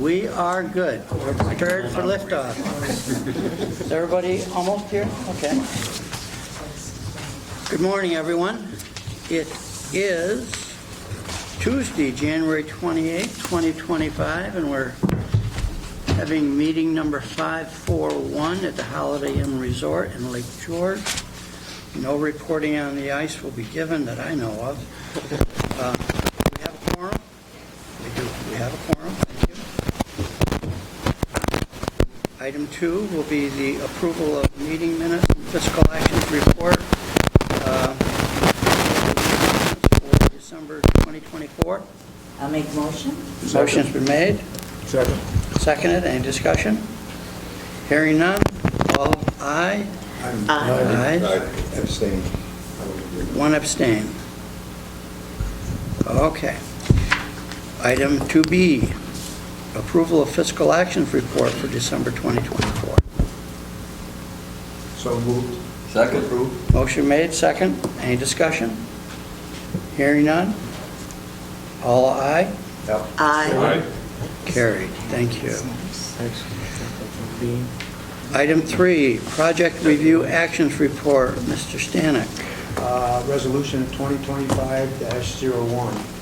We are good. We're prepared for liftoff. Is everybody almost here? Okay. Good morning, everyone. It is Tuesday, January 28, 2025, and we're having meeting number 541 at the Holiday Inn Resort in Lake George. No reporting on the ice will be given that I know of. We have a quorum? We do. We have a quorum. Thank you. Item 2 will be the approval of meeting minutes and fiscal actions report for December 2024. I'll make a motion. Motion's been made. Second. Seconded. Any discussion? Hearing none. All aye. Aye. Abstain. One abstain. Okay. Item 2B, approval of fiscal actions report for December 2024. So moved. Second. Approved. Motion made, second. Any discussion? Hearing none. All aye. Yep. Aye. Carried. Thank you. Thanks. Item 3, project review actions report. Mr. Stanek. Resolution 2025-01.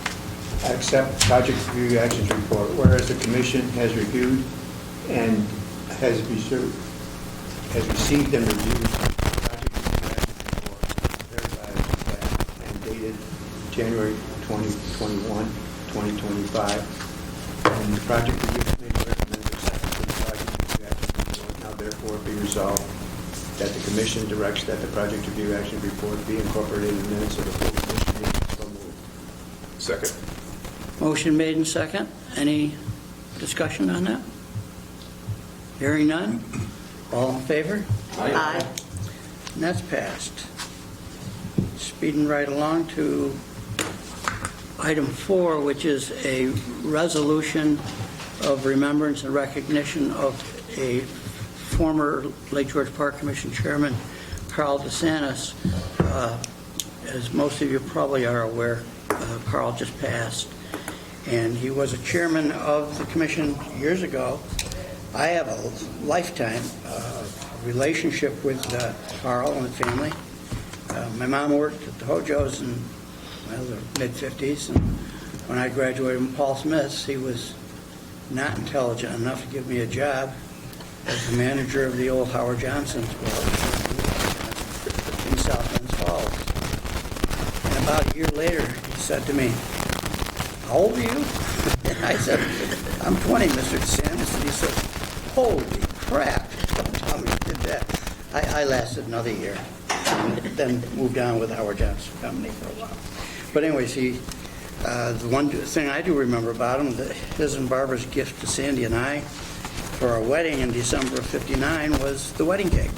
Accept project review actions report. Whereas the commission has reviewed and has received and reviewed project review actions report verified by staff and dated January 2021, 2025. And the project review committee recommends acceptance of the project review action report. Now therefore be resolved that the commission directs that the project review action report be incorporated in the minutes of the full commission meeting. So moved. Second. Motion made and second. Any discussion on that? Hearing none. All in favor? Aye. And that's passed. Speeding right along to item 4, which is a resolution of remembrance and recognition of a former Lake George Park Commission Chairman, Carl DeSantis. As most of you probably are aware, Carl just passed, and he was a chairman of the commission years ago. I have a lifetime relationship with Carl and the family. My mom worked at the Hojos in the mid-50s, and when I graduated from Paul Smith's, he was not intelligent enough to give me a job as the manager of the old Howard Johnson's Club in South Bend Falls. And about a year later, he said to me, "How old are you?" And I said, "I'm 20, Mr. DeSantis." And he said, "Holy crap, don't tell me you did that." I lasted another year, and then moved on with Howard Johnson Company for a while. But anyways, the one thing I do remember about him, his and Barbara's gift to Sandy and I for our wedding in December of '59 was the wedding cake.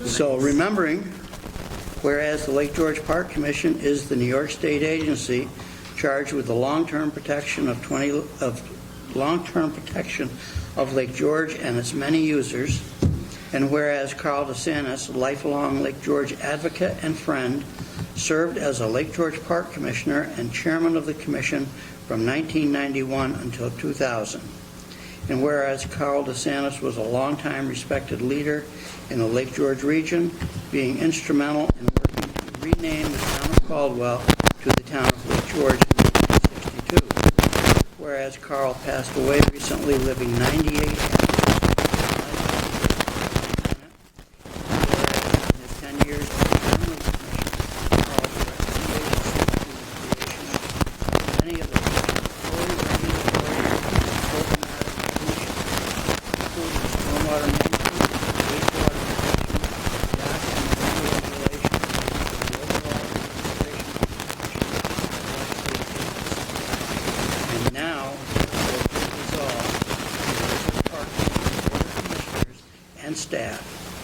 So remembering, whereas the Lake George Park Commission is the New York State agency charged with the long-term protection of Lake George and its many users, and whereas Carl DeSantis, a lifelong Lake George advocate and friend, served as a Lake George Park Commissioner and chairman of the commission from 1991 until 2000. And whereas Carl DeSantis was a longtime respected leader in the Lake George region, being instrumental in working to rename the town of Caldwell to the town of Lake George in 1962. Whereas Carl passed away recently, living 98 years. Whereas in his 10 years as chairman of the commission, Carl's recommendations to the creation of many of the fully regulatory and programmatic solutions, including stormwater management, wastewater protection, dock and marina regulations, and the overall administration of the commission and legislative agencies. And now, therefore, be resolved, the Lake George Park Commission Board of Commissioners and staff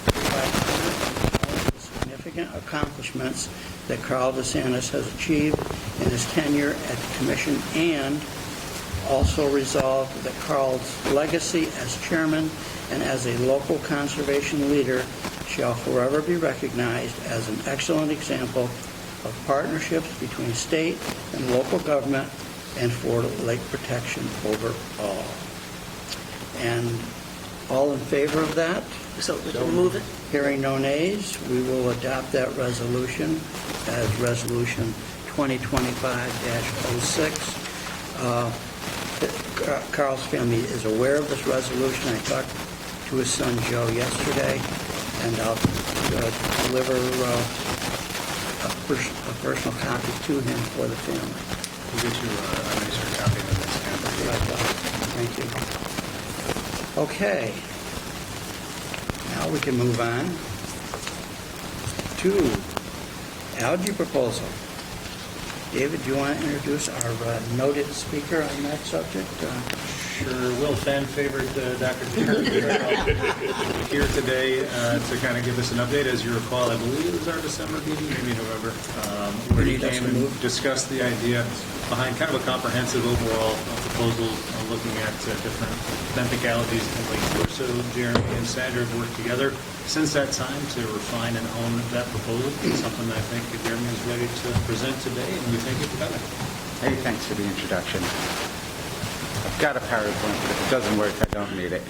provide honor and acknowledge the significant accomplishments that Carl DeSantis has achieved in his tenure at the commission, and also resolved that Carl's legacy as chairman and as a local conservation leader shall forever be recognized as an excellent example of partnerships between state and local government and for lake protection overall. And all in favor of that? So we can move it? Hearing no nays, we will adopt that resolution as Resolution 2025-06. Carl's family is aware of this resolution. I talked to his son Joe yesterday, and I'll deliver a personal copy to him for the family. We'll get you a nicer copy of this. Thank you. Okay. Now we can move on to algae proposal. David, do you want to introduce our noted speaker on that subject? Sure will. Fan favorite Dr. Jeremy here today to kind of give us an update. As you recall, I believe it was our December meeting, maybe November, where he came and discussed the idea behind kind of a comprehensive overall proposal looking at different benthic algae in Lake Shore. So Jeremy and Sandra have worked together since that time to refine and hone that proposal. It's something I think Jeremy is ready to present today, and we think it's better. Hey, thanks for the introduction. I've got a PowerPoint, but if it doesn't work, I don't need it.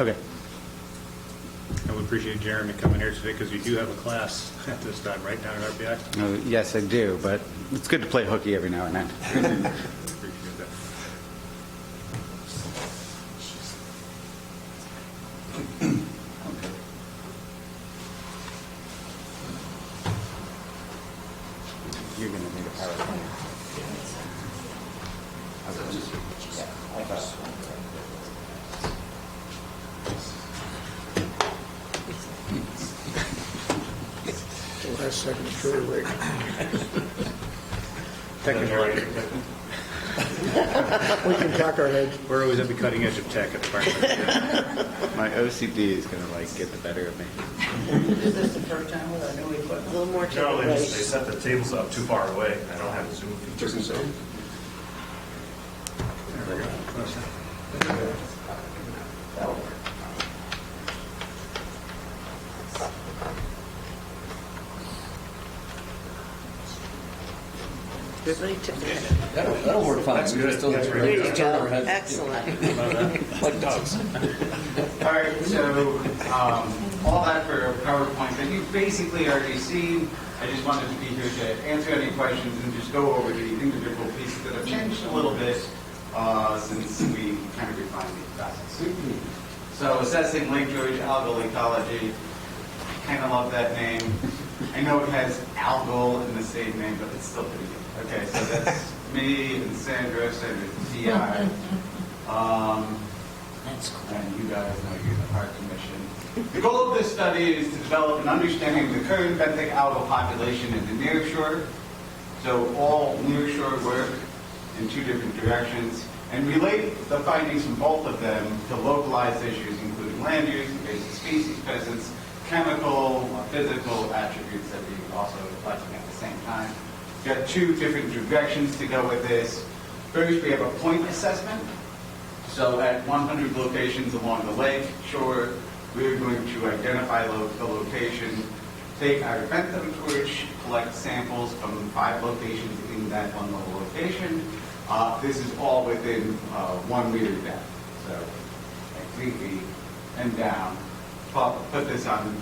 Okay. And we appreciate Jeremy coming here today because we do have a class at this time, right, down at RPI? Yes, I do, but it's good to play hooky every now and then. Appreciate that. You're going to need a PowerPoint. The last second, sure, Rick. Technically, We can cock our heads. we're always at the cutting edge of tech at the park. My OCD is going to get the better of me. Is this the first time with our new A equipment? little more to No, the they right. set the tables up too far away. I don't have the Zoom features. There we go. Everybody took their That'll work fine. That's We good. just don't That's have to There you just turn our go. heads. Excellent. Like dogs. All right, so all that for PowerPoint that you've basically already seen. I just wanted to be here to answer any questions and just go over the individual pieces that have changed a little bit since we kind of refined the process. So assessing Lake George algal ecology, I kind of love that name. I know it has algal in the same name, but it's still pretty good. Okay, so that's me and Sandra, TI. That's cool. And you guys know you're the Park Commission. The goal of this study is to develop an understanding of the current benthic algal population in the nearshore. So all nearshore work in two different directions, and relate the findings from both of them to localized issues, including land use, invasive species presence, chemical, physical attributes that we also collecting at the same time. We've got two different directions to go with this. First, we have a point assessment. So at 100 locations along the lake shore, we're going to identify the location, take our benthic torch, collect samples from 5 locations in that one little location. This is all within 1 meter depth, so like 3 feet and down. Put this on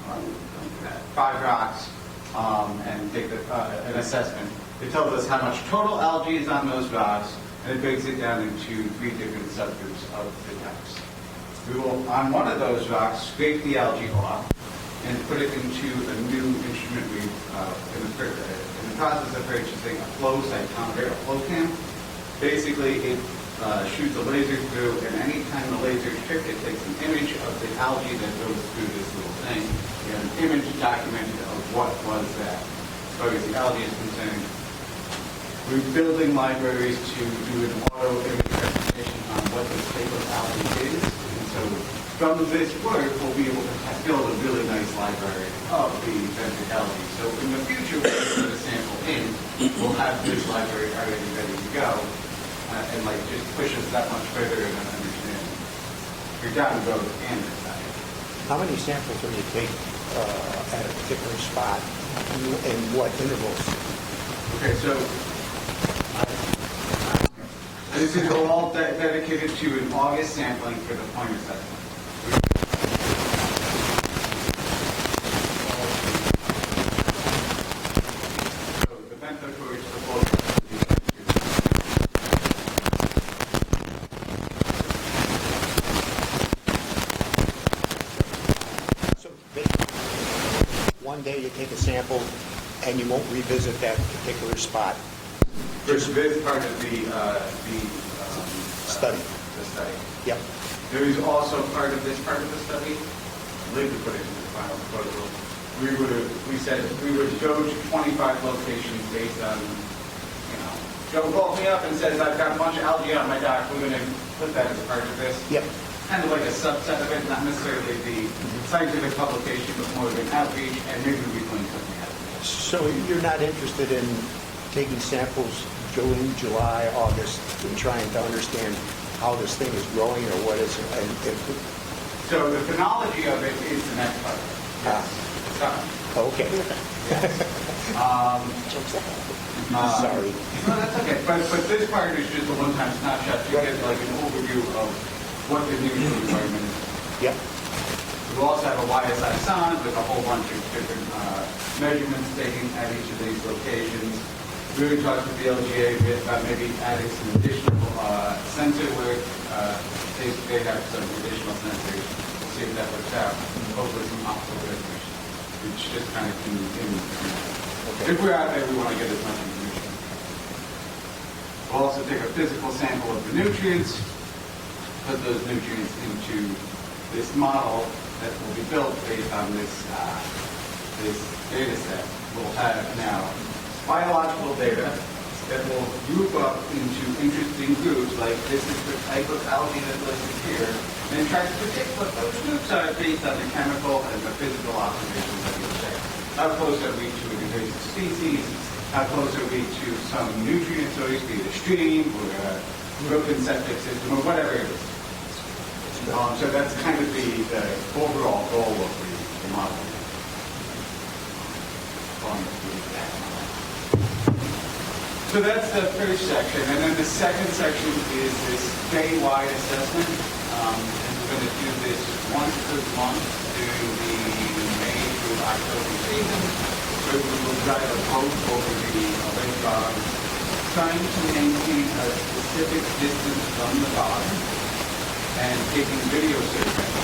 5 rocks and take an assessment. It tells us how much total algae is on those rocks, and it breaks it down into 3 different subgroups of the types. We will, on one of those rocks, scrape the algae off and put it into a new instrument we've in the process of purchasing a flow cytometer, a flow cam. Basically, it shoots a laser through, and anytime the laser is tripped, it takes an image of the algae that goes through this little thing. We have an image documented of what was that. As far as the algae is concerned, we're building libraries to do an auto image recognition on what this type of algae is. And so from this work, we'll be able to build a really nice library of the benthic algae. So in the future, when we put a sample in, we'll have this library already ready to go. And just push us that much further in an understanding. You're down the road and this side. How many samples will you take at a particular spot in what intervals? Okay, so this is all dedicated to an August sampling for the point assessment. So the benefit for which the board So basically, one day you take a sample and you won't revisit that particular spot. this is part of the Study. The study. Yep. There is also part of the study, later put it in the final proposal. We said we would go to 25 locations based on, Joe called me up and says, I've got a bunch of algae on my dock, we're going to put that as part of this. Yep. Kind of like a subset of it, not necessarily the scientific publication, but more of an outreach, and maybe we can something out of it. So you're not interested in taking samples June, July, August, and trying to understand how this thing is growing or what is, So the phenology of it is the next part. Yes. okay. Sorry. No, that's okay. But this part is just a one-time snapshot to get like an overview of what the new environment is. Yep. We also have a YSI sound with a whole bunch of different measurements taken at each of these locations. We already talked with the LGA about maybe adding some additional sensor work. They have some additional sensors. We'll see if that works out. Hopefully some optical resolution, which just kind of can. If we're out there, we want to get as much information. We'll also take a physical sample of the nutrients, put those nutrients into this model that will be built based on this data set. We'll have now biological data that will group up into interesting groups, like this is the type of algae that's listed here, and try to predict what those groups are based on the chemical and the physical observations that we say. How close are we to an invasive species? How close are we to some nutrient source, be it a stream or a broken septic system or whatever it is? So that's kind of the overall goal of the model. So that's the first section, and then the second section is this day-wide assessment. And we're going to do this once per month through the May through October season. So we will drive a boat over the lake bottom, trying to maintain a specific distance from the bottom, and taking video surveys.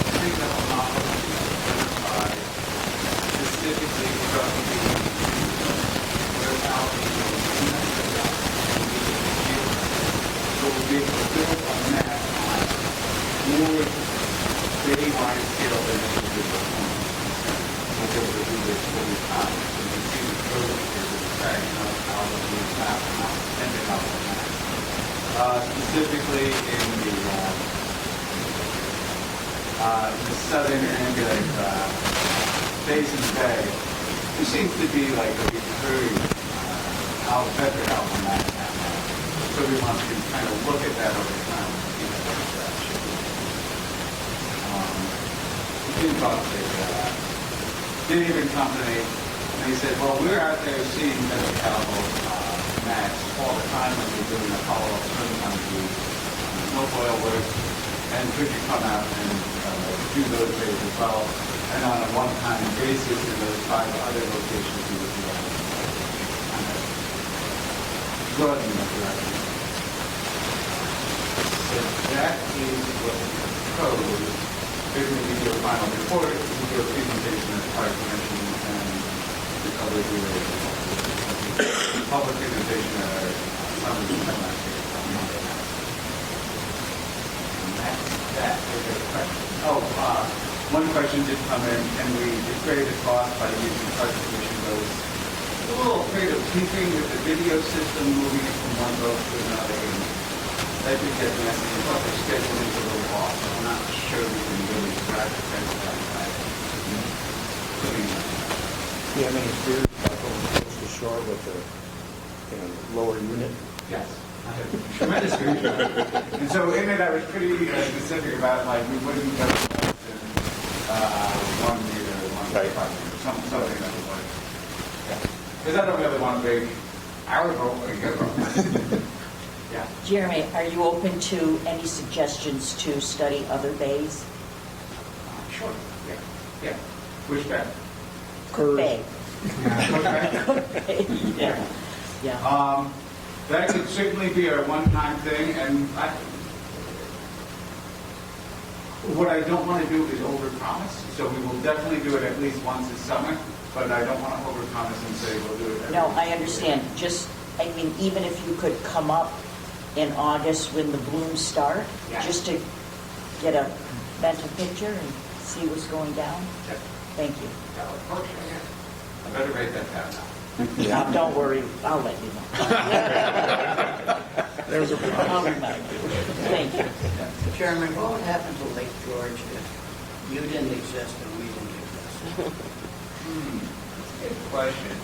Three-level model identify specifically from the so we'll be able to build on that on more day-wide scale than individual points. We'll be able to do this over time. So you can see the growth here with the tag of how the blue map ended up on that. Specifically in the southern end of Basin Bay, there seems to be like a recurring better help on that. So we want to kind of look at that over time and see how that should be. We did talk to Dave and company, and they said, well, we're out there seeing better caliber mats all the time when we're doing a follow-up swim on the milfoil work, and could you come out and do those days as well? And on a one-time basis in those 5 other locations we would do that. Broaden that direction. So that is what we propose. Maybe we can do a final report, we can do a presentation at the Fire Commission, and the other do a public presentation at our summer meeting last year. And that's that. Okay, question. One question did come in, and we defrayed the cost by using Fire Commission boats. A little afraid of tinkering with the video system, moving it from one boat to another, and that could get messy. Plus, the scheduling is a little off, so I'm not sure we can really drive the fence down by putting Do you have any fears about going close to shore with a lower unit? Yes. I have tremendous fear. And so in it, I was pretty specific about, like, we wouldn't go less than 1 meter, 1.5 meters, something something that would work. Because I don't really want to make our vote or your vote. Yeah. Jeremy, are you open to any suggestions to study other bays? Sure, yeah, yeah. Which bed? Cook Bay. Okay. Cook Bay, yeah. Yeah. That could certainly be a one-time thing, and what I don't want to do is overpromise, so we will definitely do it at least once this summer, but I don't want to overpromise and say we'll do it every No, I year. understand. Just, I mean, even if you could come up in August when the blooms start, Yeah. just to get a mental picture and see what's going down. Yep. Thank you. Yeah, of course, yeah. I better write that down now. Now, don't worry, I'll let you know. There's a problem. I'll remind you. Thank you. Chairman, what would happen to Lake George if you didn't exist and we didn't exist? Good question.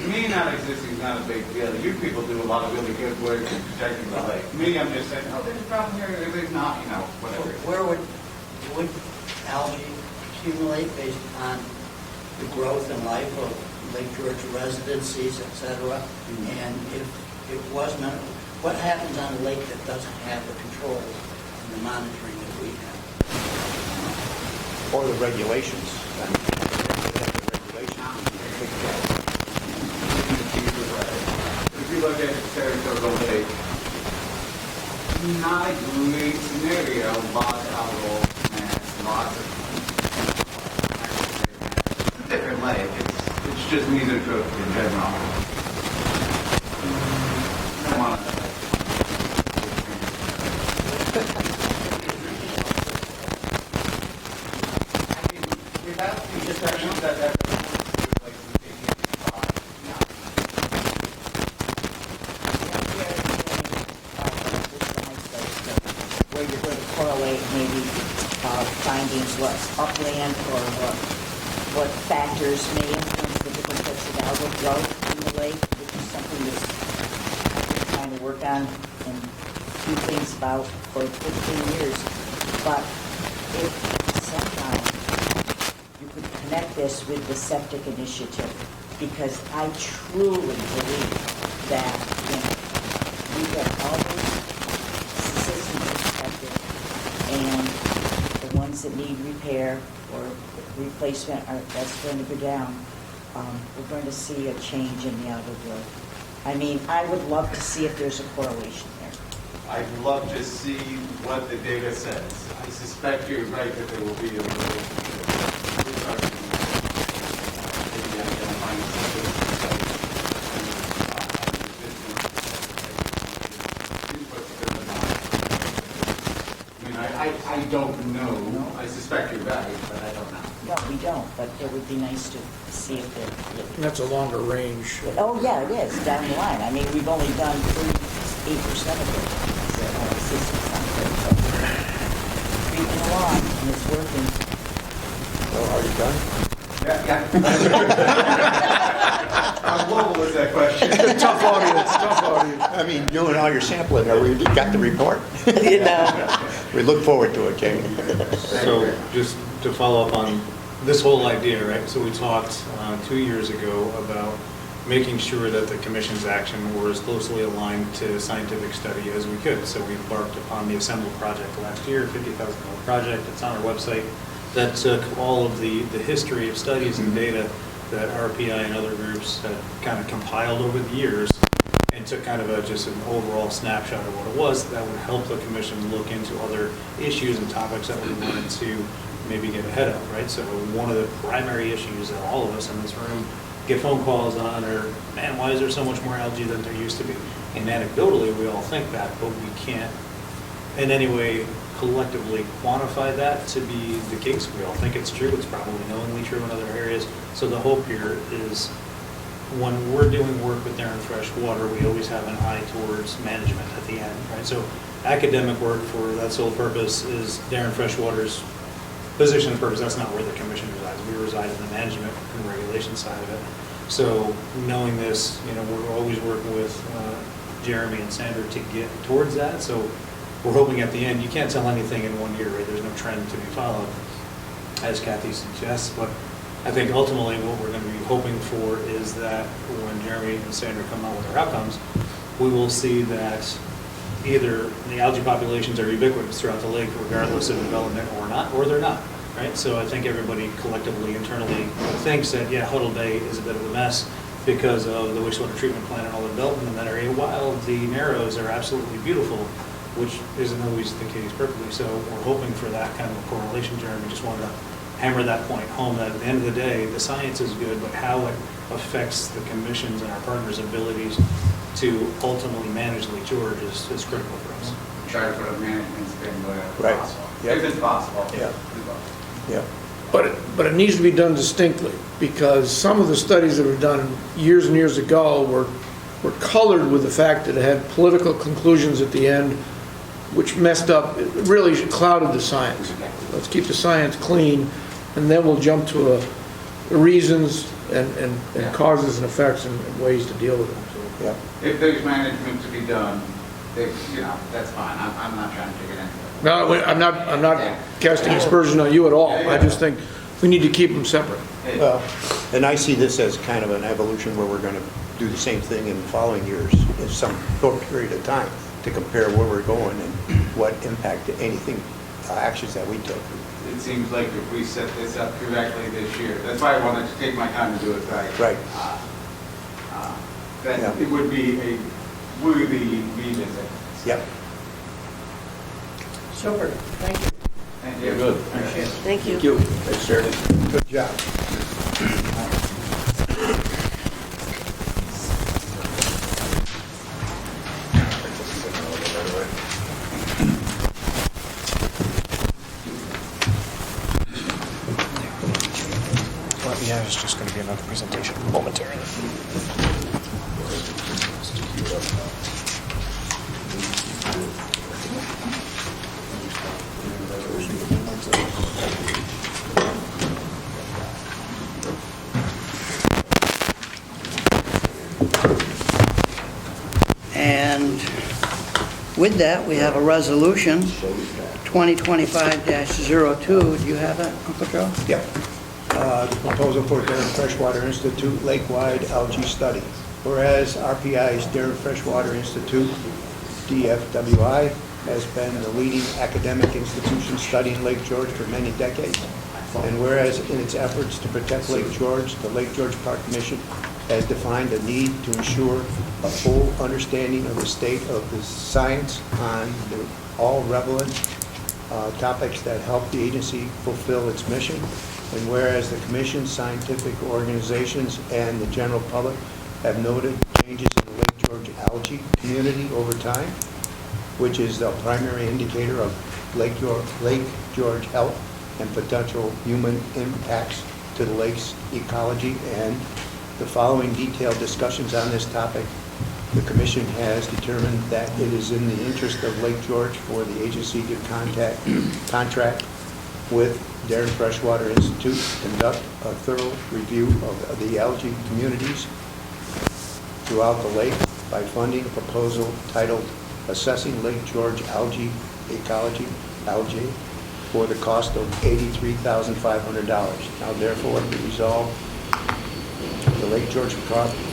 Me not existing is not a big deal. You people do a lot of really good work in protecting the lake. Me, I'm just saying, oh, there's a problem here, there's not, whatever. Where would algae accumulate based on the growth and life of Lake George residencies, et cetera? And if it was not, what happens on a lake that doesn't have the controls and the monitoring that we have? Or the regulations. I mean, they have the regulations. If you look at Saratoga Lake, not a great scenario, lots of algal and lots of it's a different lake. It's just mesotroph in general. I don't want to. I mean, without the discussions that like Where you're going to correlate maybe findings, what's upland or what factors may influence the different types of algal growth in the lake, which is something that I've been trying to work on and do things about for 15 years. But if somehow you could connect this with the septic initiative, because I truly believe that, we get all those systems inspected, and the ones that need repair or replacement that's going to go down, we're going to see a change in the algal growth. I mean, I would love to see if there's a correlation there. I'd love to see what the data says. I suspect you're right that there will be a relationship. Maybe identifying specific sites I don't know. I suspect you're right, but I don't know. No, we don't, but it would be nice to see if they're... That's a longer range. Oh, yeah, it is, down the line. I mean, we've only done 38% of it. Systems on there, so creeping along, and it's working. Well, are you done? Yeah. How global is that question? Tough audience. I mean, doing all your sampling, are we got the report? You know. We look forward to it, Jamie. So just to follow up on this whole idea, right? So we talked 2 years ago about making sure that the commission's action were as closely aligned to scientific study as we could. So we embarked upon the Assemble project last year, $50,000 project. It's on our website. That took all of the history of studies and data that RPI and other groups had kind of compiled over the years and took kind of just an overall snapshot of what it was that would help the commission look into other issues and topics that we wanted to maybe get ahead of, right? So one of the primary issues that all of us in this room get phone calls on are, man, why is there so much more algae than there used to be? And anecdotally, we all think that, but we can't in any way collectively quantify that to be the case. We all think it's true. It's probably knowingly true in other areas. So the hope here is when we're doing work with Darren Freshwater, we always have an eye towards management at the end, right? So academic work for that sole purpose is Darren Freshwater's position and purpose. That's not where the commission resides. We reside in the management and regulation side of it. So knowing this, we're always working with Jeremy and Sandra to get towards that. So we're hoping at the end, you can't tell anything in 1 year, right? There's no trend to be followed, as Kathy suggests, but I think ultimately what we're going to be hoping for is that when Jeremy and Sandra come out with their outcomes, we will see that either the algae populations are ubiquitous throughout the lake regardless of development or not, or they're not, right? So I think everybody collectively, internally thinks that, yeah, Huddle Bay is a bit of a mess because of the wastewater treatment plant and all the development in that area, while the Narrows are absolutely beautiful, which isn't always the case perfectly. So we're hoping for that kind of a correlation, Jeremy. Just wanted to hammer that point home, that at the end of the day, the science is good, but how it affects the commission's and our partners' abilities to ultimately manage Lake George is critical for us. Try to put a management spin wherever Right. possible. Yep. If it's possible. Yeah. We will. Yeah. But it needs to be done distinctly, because some of the studies that were done years and years ago were colored with the fact that it had political conclusions at the end, which messed up, it really clouded the science. Let's keep the science clean, and then we'll jump to reasons and causes and effects and ways to deal with them. So, Yeah. If there's management to be done, that's fine. I'm not trying to take it into it. no, I'm not casting aspersion on you at all. I just think we need to keep them separate. Well, and I see this as kind of an evolution where we're going to do the same thing in the following years in some short period of time to compare where we're going and what impact anything, actions that we took. It seems like if we set this up correctly this year, that's why I wanted to take my time to do it right. Right. That Yeah. it would be a worthy revisit. Yep. Super, thank you. Thank you. Good. Appreciate it. Thank you. Thank you. Thanks, sir. Good job. Yeah, it's just going to be another presentation momentarily. And with that, we have a resolution, 2025-02. Do you have that, Uncle Joe? Yep. The proposal for Durham Freshwater Institute Lakewide Algae Study. Whereas RPI's Durham Freshwater Institute, DFWI, has been the leading academic institution studying Lake George for many decades. And whereas in its efforts to protect Lake George, the Lake George Park Commission has defined a need to ensure a full understanding of the state of the science on all relevant topics that help the agency fulfill its mission. And whereas the commission, scientific organizations, and the general public have noted changes in the Lake George algae community over time, which is the primary indicator of Lake George health and potential human impacts to the lake's ecology, and the following detailed discussions on this topic, the commission has determined that it is in the interest of Lake George for the agency to contract with Durham Freshwater Institute to conduct a thorough review of the algae communities throughout the lake by funding a proposal titled Assessing Lake George Algae Ecology, algae, for the cost of $83,500. Now therefore be resolved, the Lake George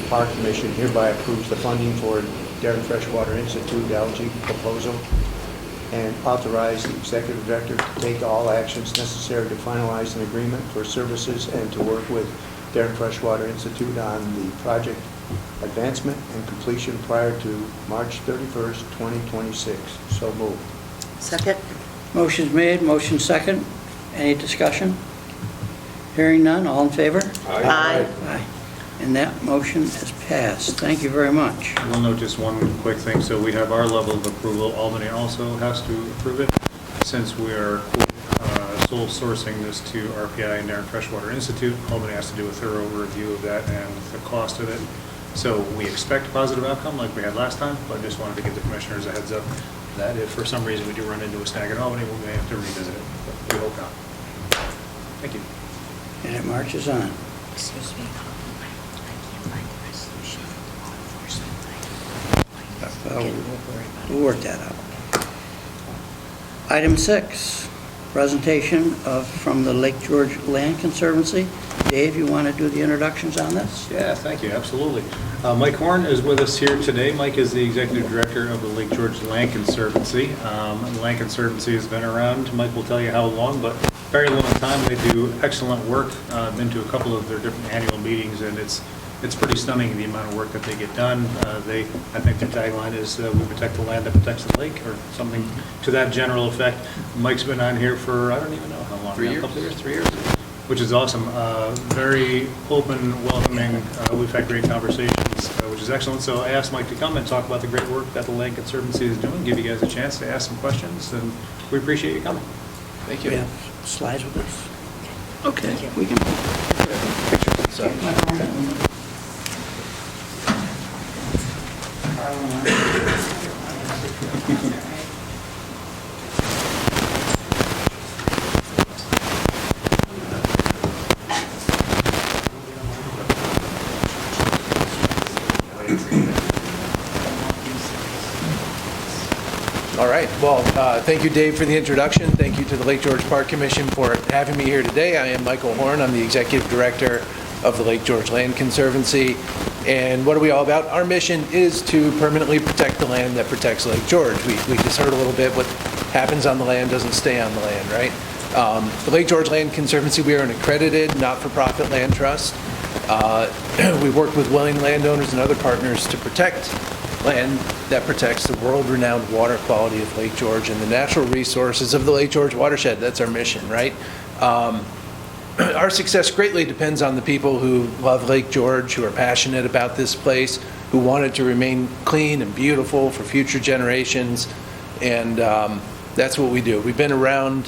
Park Commission hereby approves the funding for Durham Freshwater Institute algae proposal and authorize the executive director to take all actions necessary to finalize an agreement for services and to work with Durham Freshwater Institute on the project advancement and completion prior to March 31st, 2026. So moved. Second? Motion's made, motion second. Any discussion? Hearing none, all in favor? Aye. Aye. And that motion is passed. Thank you very much. We'll note just one quick thing. So we have our level of approval. Albany also has to approve it. Since we are sole sourcing this to RPI and Durham Freshwater Institute, Albany has to do a thorough review of that and the cost of it. So we expect a positive outcome like we had last time, but just wanted to give the commissioners a heads up that if for some reason we do run into a snag in Albany, we may have to revisit it. But we hope not. Thank you. And it marches on. Excuse me. We'll work that out. Item 6, presentation from the Lake George Land Conservancy Dave, you want to do the introductions on this? Yeah, thank you, absolutely. Mike Horn is with us here today. Mike is the Executive Director of the Lake George Land Conservancy. The Land Conservancy has been around, Mike will tell you how long, but very long time. They do excellent work. I've been to a couple of their different annual meetings, and it's pretty stunning the amount of work that they get done. I think their tagline is, we protect the land that protects the lake, or something to that general effect. Mike's been on here for, I don't even know how long. 3 years. A couple of years, 3 years. Which is awesome. Very open, welcoming. We've had great conversations, which is excellent. So I asked Mike to come and talk about the great work that the Land Conservancy is doing, give you guys a chance to ask some questions, and we appreciate you coming. Thank We you. have slides with us? Okay, Thank you. we can. All right. Well, thank you, Dave, for the introduction. Thank you to the Lake George Park Commission for having me here today. I am Michael Horn. I'm the Executive Director of the Lake George Land Conservancy. And what are we all about? Our mission is to permanently protect the land that protects Lake George. We just heard a little bit what happens on the land doesn't stay on the land, right? The Lake George Land Conservancy, we are an accredited, not-for-profit land trust. We work with willing landowners and other partners to protect land that protects the world-renowned water quality of Lake George and the natural resources of the Lake George watershed. That's our mission, right? Our success greatly depends on the people who love Lake George, who are passionate about this place, who want it to remain clean and beautiful for future generations, and that's what we do. We've been around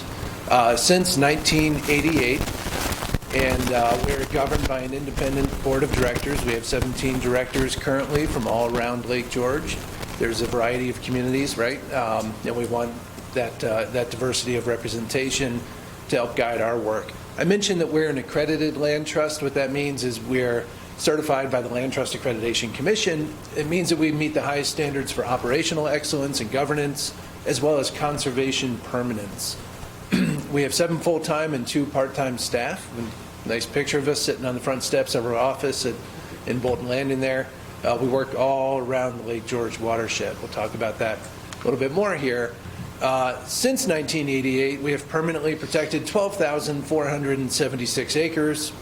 since 1988. And we're governed by an independent board of directors. We have 17 directors currently from all around Lake George. There's a variety of communities, right? And we want that diversity of representation to help guide our work. I mentioned that we're an accredited land trust. What that means is we're certified by the Land Trust Accreditation Commission. It means that we meet the highest standards for operational excellence and governance, as well as conservation permanence. We have 7 full-time and 2 part-time staff. Nice picture of us sitting on the front steps of our office in Bolton Landing there. We work all around the Lake George watershed. We'll talk about that a little bit more here. Since 1988, we have permanently protected 12,476 acres.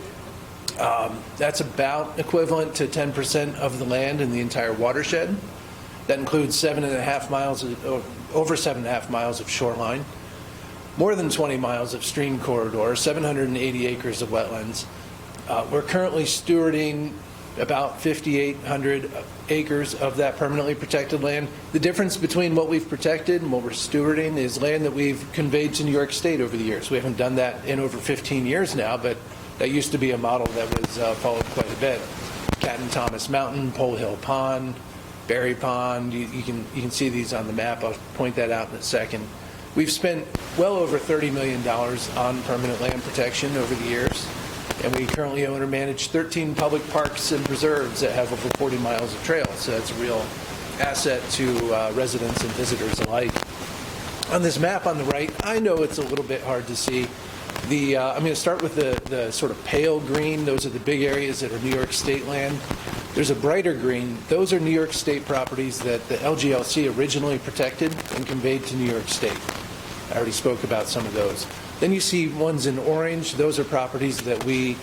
That's about equivalent to 10% of the land in the entire watershed. That includes over 7.5 miles of shoreline, more than 20 miles of stream corridor, 780 acres of wetlands. We're currently stewarding about 5,800 acres of that permanently protected land. The difference between what we've protected and what we're stewarding is land that we've conveyed to New York State over the years. We haven't done that in over 15 years now, but that used to be a model that was followed quite a bit. Cat and Thomas Mountain, Pole Hill Pond, Berry Pond, you can see these on the map. I'll point that out in a second. We've spent well over $30 million on permanent land protection over the years, and we currently own or manage 13 public parks and preserves that have over 40 miles of trails, so that's a real asset to residents and visitors alike. On this map on the right, I know it's a little bit hard to see. I'm going to start with the sort of pale green. Those are the big areas that are New York State land. There's a brighter green. Those are New York State properties that the LGLC originally protected and conveyed to New York State. I already spoke about some of those. Then you see ones in orange. Those are properties that we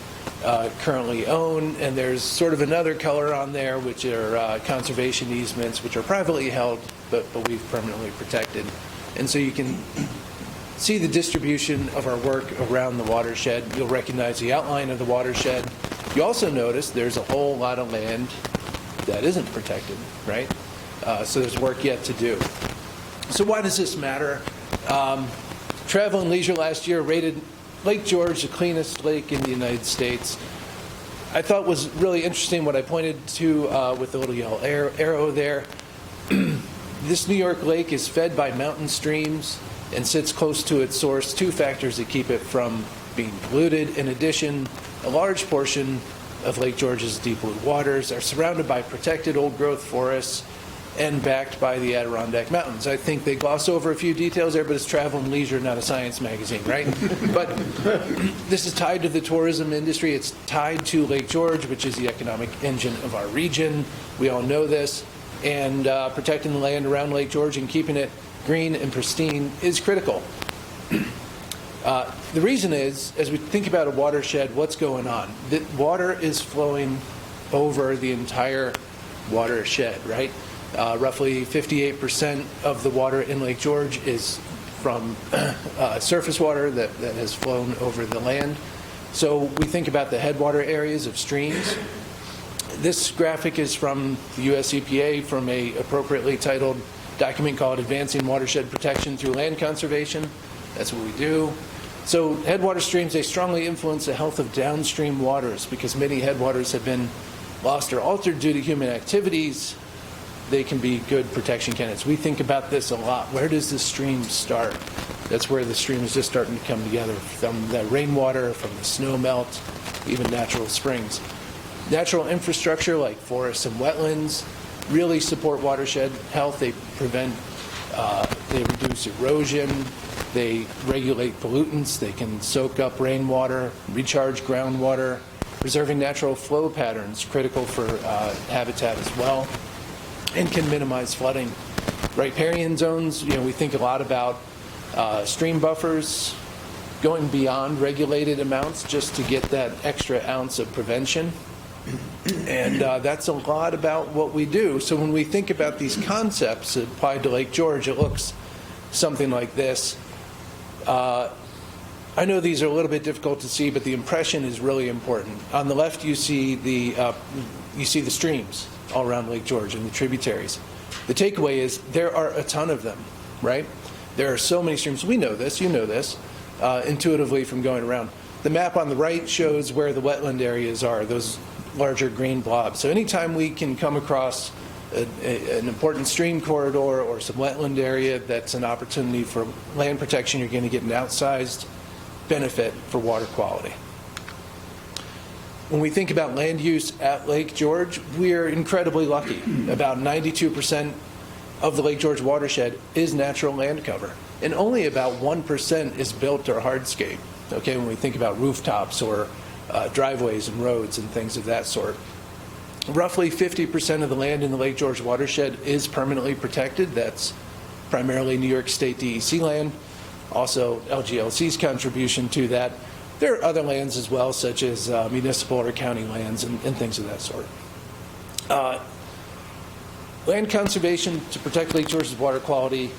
currently own, and there's sort of another color on there, which are conservation easements, which are privately held, but we've permanently protected. And so you can see the distribution of our work around the watershed. You'll recognize the outline of the watershed. You also notice there's a whole lot of land that isn't protected, right? So there's work yet to do. So why does this matter? Travel and Leisure last year rated Lake George the cleanest lake in the United States. I thought was really interesting what I pointed to with the little yellow arrow there. This New York lake is fed by mountain streams and sits close to its source, 2 factors that keep it from being polluted. In addition, a large portion of Lake George's deep blue waters are surrounded by protected old-growth forests and backed by the Adirondack Mountains. I think they gloss over a few details there, but it's Travel and Leisure, not a science magazine, right? But this is tied to the tourism industry. It's tied to Lake George, which is the economic engine of our region. We all know this. And protecting the land around Lake George and keeping it green and pristine is critical. The reason is, as we think about a watershed, what's going on? The water is flowing over the entire watershed, right? Roughly 58% of the water in Lake George is from surface water that has flown over the land. So we think about the headwater areas of streams. This graphic is from the US EPA from a appropriately titled document called Advancing Watershed Protection Through Land Conservation. That's what we do. So headwater streams, they strongly influence the health of downstream waters because many headwaters have been lost or altered due to human activities. They can be good protection candidates. We think about this a lot. Where does the stream start? That's where the stream is just starting to come together, from the rainwater, from the snow melt, even natural springs. Natural infrastructure like forests and wetlands really support watershed health. They prevent, they reduce erosion, they regulate pollutants, they can soak up rainwater, recharge groundwater, preserving natural flow patterns, critical for habitat as well, and can minimize flooding. Riparian zones, we think a lot about stream buffers, going beyond regulated amounts just to get that extra ounce of prevention. And that's a lot about what we do. So when we think about these concepts applied to Lake George, it looks something like this. I know these are a little bit difficult to see, but the impression is really important. On the left, you see the streams all around Lake George and the tributaries. The takeaway is there are a ton of them, right? There are so many streams. We know this, you know this, intuitively from going around. The map on the right shows where the wetland areas are, those larger green blobs. So anytime we can come across an important stream corridor or some wetland area that's an opportunity for land protection, you're going to get an outsized benefit for water quality. When we think about land use at Lake George, we're incredibly lucky. About 92% of the Lake George watershed is natural land cover, and only about 1% is built or hardscape. Okay, when we think about rooftops or driveways and roads and things of that sort. Roughly 50% of the land in the Lake George watershed is permanently protected. That's primarily New York State DEC land, also LGLC's contribution to that. There are other lands as well, such as municipal or county lands and things of that sort. Land conservation to protect Lake George's water quality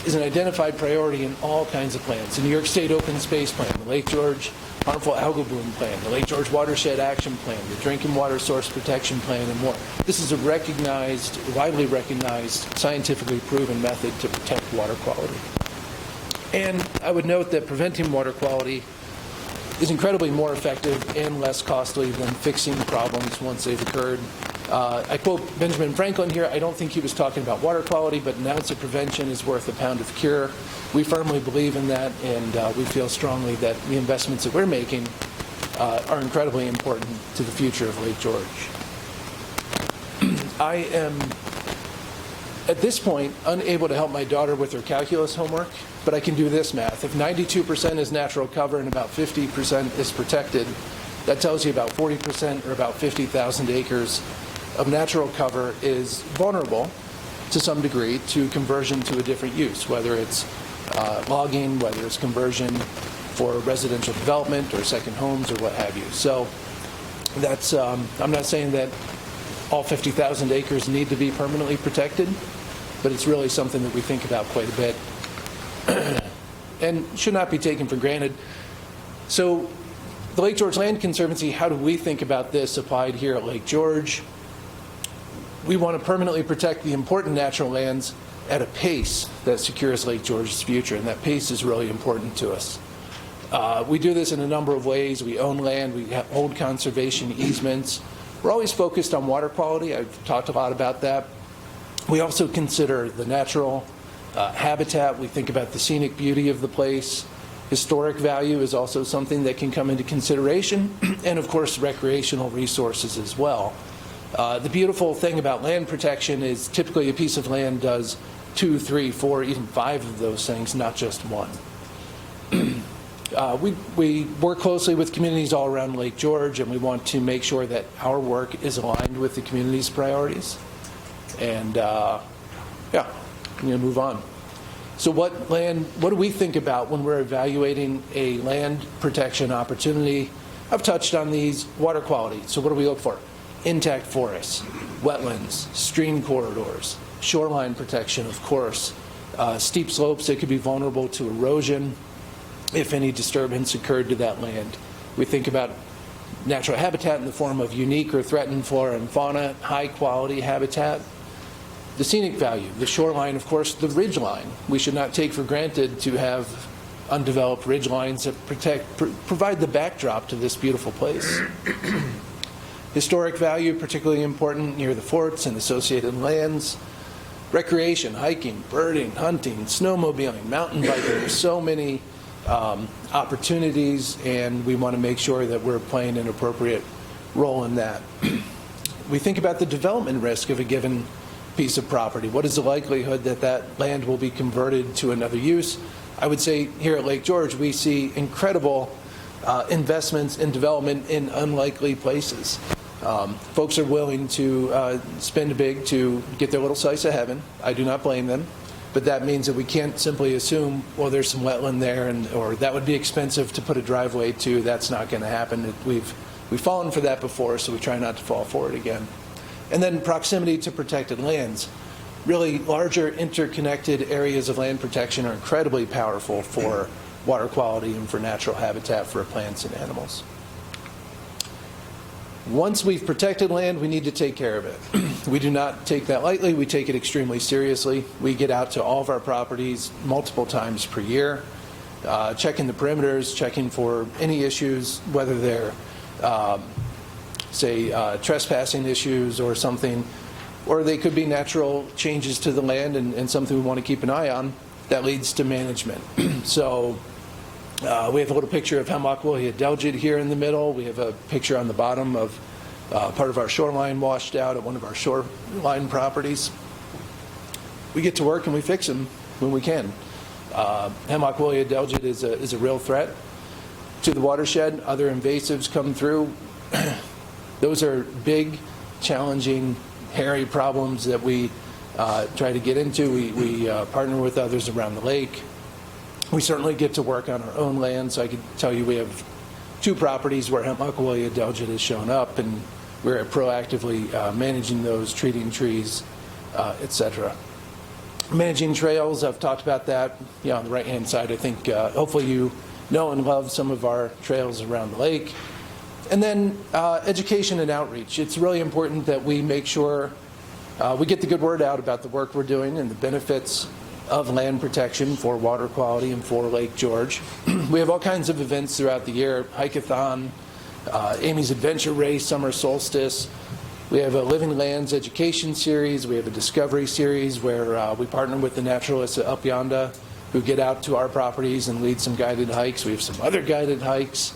is an identified priority in all kinds of plans. The New York State Open Space Plan, the Lake George Harmful Algal Bloom Plan, the Lake George Watershed Action Plan, the Drinking Water Source Protection Plan, and more. This is a recognized, widely recognized, scientifically proven method to protect water quality. And I would note that preventing water quality is incredibly more effective and less costly than fixing problems once they've occurred. I quote Benjamin Franklin here. I don't think he was talking about water quality, but an ounce of prevention is worth a pound of cure. We firmly believe in that, and we feel strongly that the investments that we're making are incredibly important to the future of Lake George. I am, at this point, unable to help my daughter with her calculus homework, but I can do this math. If 92% is natural cover and about 50% is protected, that tells you about 40% or about 50,000 acres of natural cover is vulnerable to some degree to conversion to a different use, whether it's logging, whether it's conversion for residential development or second homes or what have you. So that's, I'm not saying that all 50,000 acres need to be permanently protected, but it's really something that we think about quite a bit and should not be taken for granted. So the Lake George Land Conservancy, how do we think about this applied here at Lake George? We want to permanently protect the important natural lands at a pace that secures Lake George's future, and that pace is really important to us. We do this in a number of ways. We own land, we hold conservation easements. We're always focused on water quality. I've talked a lot about that. We also consider the natural habitat. We think about the scenic beauty of the place. Historic value is also something that can come into consideration, and of course recreational resources as well. The beautiful thing about land protection is typically a piece of land does 2, 3, 4, even 5 of those things, not just one. We work closely with communities all around Lake George, and we want to make sure that our work is aligned with the community's priorities. And I'm going to move on. So what do we think about when we're evaluating a land protection opportunity? I've touched on these. Water quality. So what do we look for? Intact forests, wetlands, stream corridors, shoreline protection, of course, steep slopes that could be vulnerable to erosion if any disturbance occurred to that land. We think about natural habitat in the form of unique or threatened flora and fauna, high quality habitat. The scenic value, the shoreline, of course, the ridge line. We should not take for granted to have undeveloped ridge lines that provide the backdrop to this beautiful place. Historic value, particularly important near the forts and associated lands. Recreation, hiking, birding, hunting, snowmobiling, mountain biking. There's so many opportunities, and we want to make sure that we're playing an appropriate role in that. We think about the development risk of a given piece of property. What is the likelihood that that land will be converted to another use? I would say here at Lake George, we see incredible investments in development in unlikely places. Folks are willing to spend big to get their little slice of heaven. I do not blame them. But that means that we can't simply assume, well, there's some wetland there, or that would be expensive to put a driveway to. That's not going to happen. We've fallen for that before, so we try not to fall for it again. And then proximity to protected lands. Really larger interconnected areas of land protection are incredibly powerful for water quality and for natural habitat for plants and animals. Once we've protected land, we need to take care of it. We do not take that lightly. We take it extremely seriously. We get out to all of our properties multiple times per year, checking the perimeters, checking for any issues, whether they're, trespassing issues or something, or they could be natural changes to the land and something we want to keep an eye on that leads to management. So we have a little picture of Hemlock Woolly Adelgid here in the middle. We have a picture on the bottom of part of our shoreline washed out at one of our shoreline properties. We get to work and we fix them when we can. Hemlock Woolly Adelgid is a real threat to the watershed. Other invasives come through. Those are big, challenging, hairy problems that we try to get into. We partner with others around the lake. We certainly get to work on our own land, so I could tell you we have 2 properties where Hemlock Woolly Adelgid has shown up, and we're proactively managing those, treating trees, etc. Managing trails, I've talked about that. On the right-hand side, I think hopefully you know and love some of our trails around the lake. And then education and outreach. It's really important that we make sure we get the good word out about the work we're doing and the benefits of land protection for water quality and for Lake George. We have all kinds of events throughout the year, hike-a-thon, Amy's Adventure Race, Summer Solstice. We have a Living Lands education series. We have a discovery series where we partner with the naturalists up yonder who get out to our properties and lead some guided hikes. We have some other guided hikes,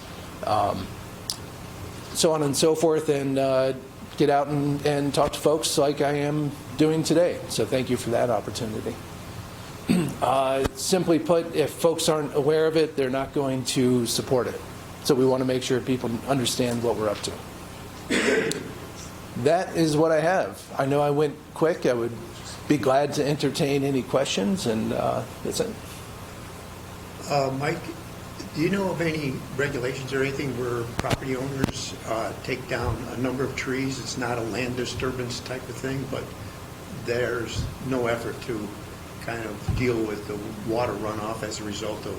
so on and so forth, and get out and talk to folks like I am doing today. So thank you for that opportunity. Simply put, if folks aren't aware of it, they're not going to support it. So we want to make sure people understand what we're up to. That is what I have. I know I went quick. I would be glad to entertain any questions, and that's it. Mike, do you know of any regulations or anything where property owners take down a number of trees? It's not a land disturbance type of thing, but there's no effort to kind of deal with the water runoff as a result of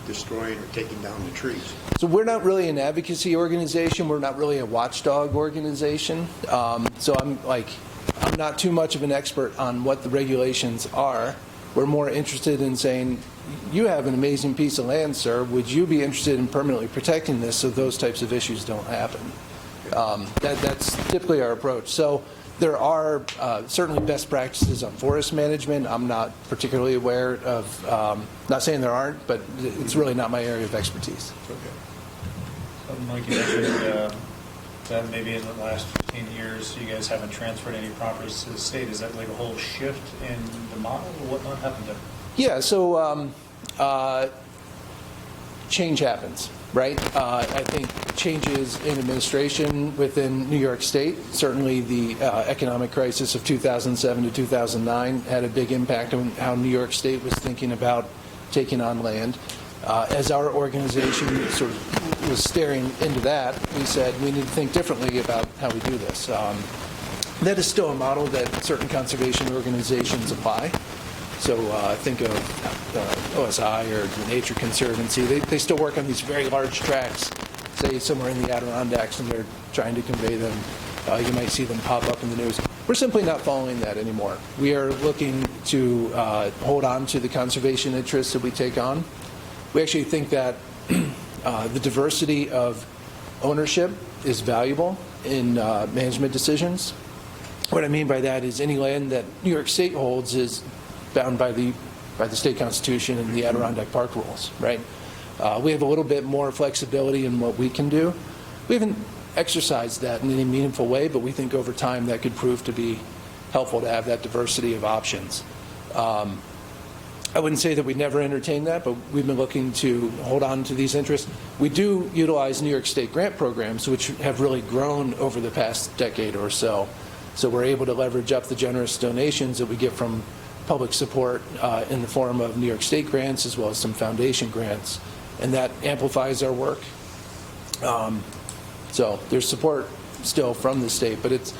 destroying or taking down the trees. So we're not really an advocacy organization. We're not really a watchdog organization. So I'm not too much of an expert on what the regulations are. We're more interested in saying, you have an amazing piece of land, sir. Would you be interested in permanently protecting this so those types of issues don't happen? That's typically our approach. So there are certainly best practices on forest management. I'm not particularly aware of, not saying there aren't, but it's really not my area of expertise. Mike, you mentioned that maybe in the last 15 years, you guys haven't transferred any properties to the state. Is that like a whole shift in the model, or what happened there? Yeah, so change happens, right? I think changes in administration within New York State, certainly the economic crisis of 2007 to 2009 had a big impact on how New York State was thinking about taking on land. As our organization sort of was staring into that, we said we need to think differently about how we do this. That is still a model that certain conservation organizations apply. So think of OSI or the Nature Conservancy. They still work on these very large tracts, say somewhere in the Adirondacks, and they're trying to convey them. You might see them pop up in the news. We're simply not following that anymore. We are looking to hold on to the conservation interests that we take on. We actually think that the diversity of ownership is valuable in management decisions. What I mean by that is any land that New York State holds is bound by the state constitution and the Adirondack Park rules, right? We have a little bit more flexibility in what we can do. We haven't exercised that in any meaningful way, but we think over time that could prove to be helpful to have that diversity of options. I wouldn't say that we never entertain that, but we've been looking to hold on to these interests. We do utilize New York State grant programs, which have really grown over the past decade or so. So we're able to leverage up the generous donations that we get from public support in the form of New York State grants as well as some foundation grants, and that amplifies our work. So there's support still from the state, but it's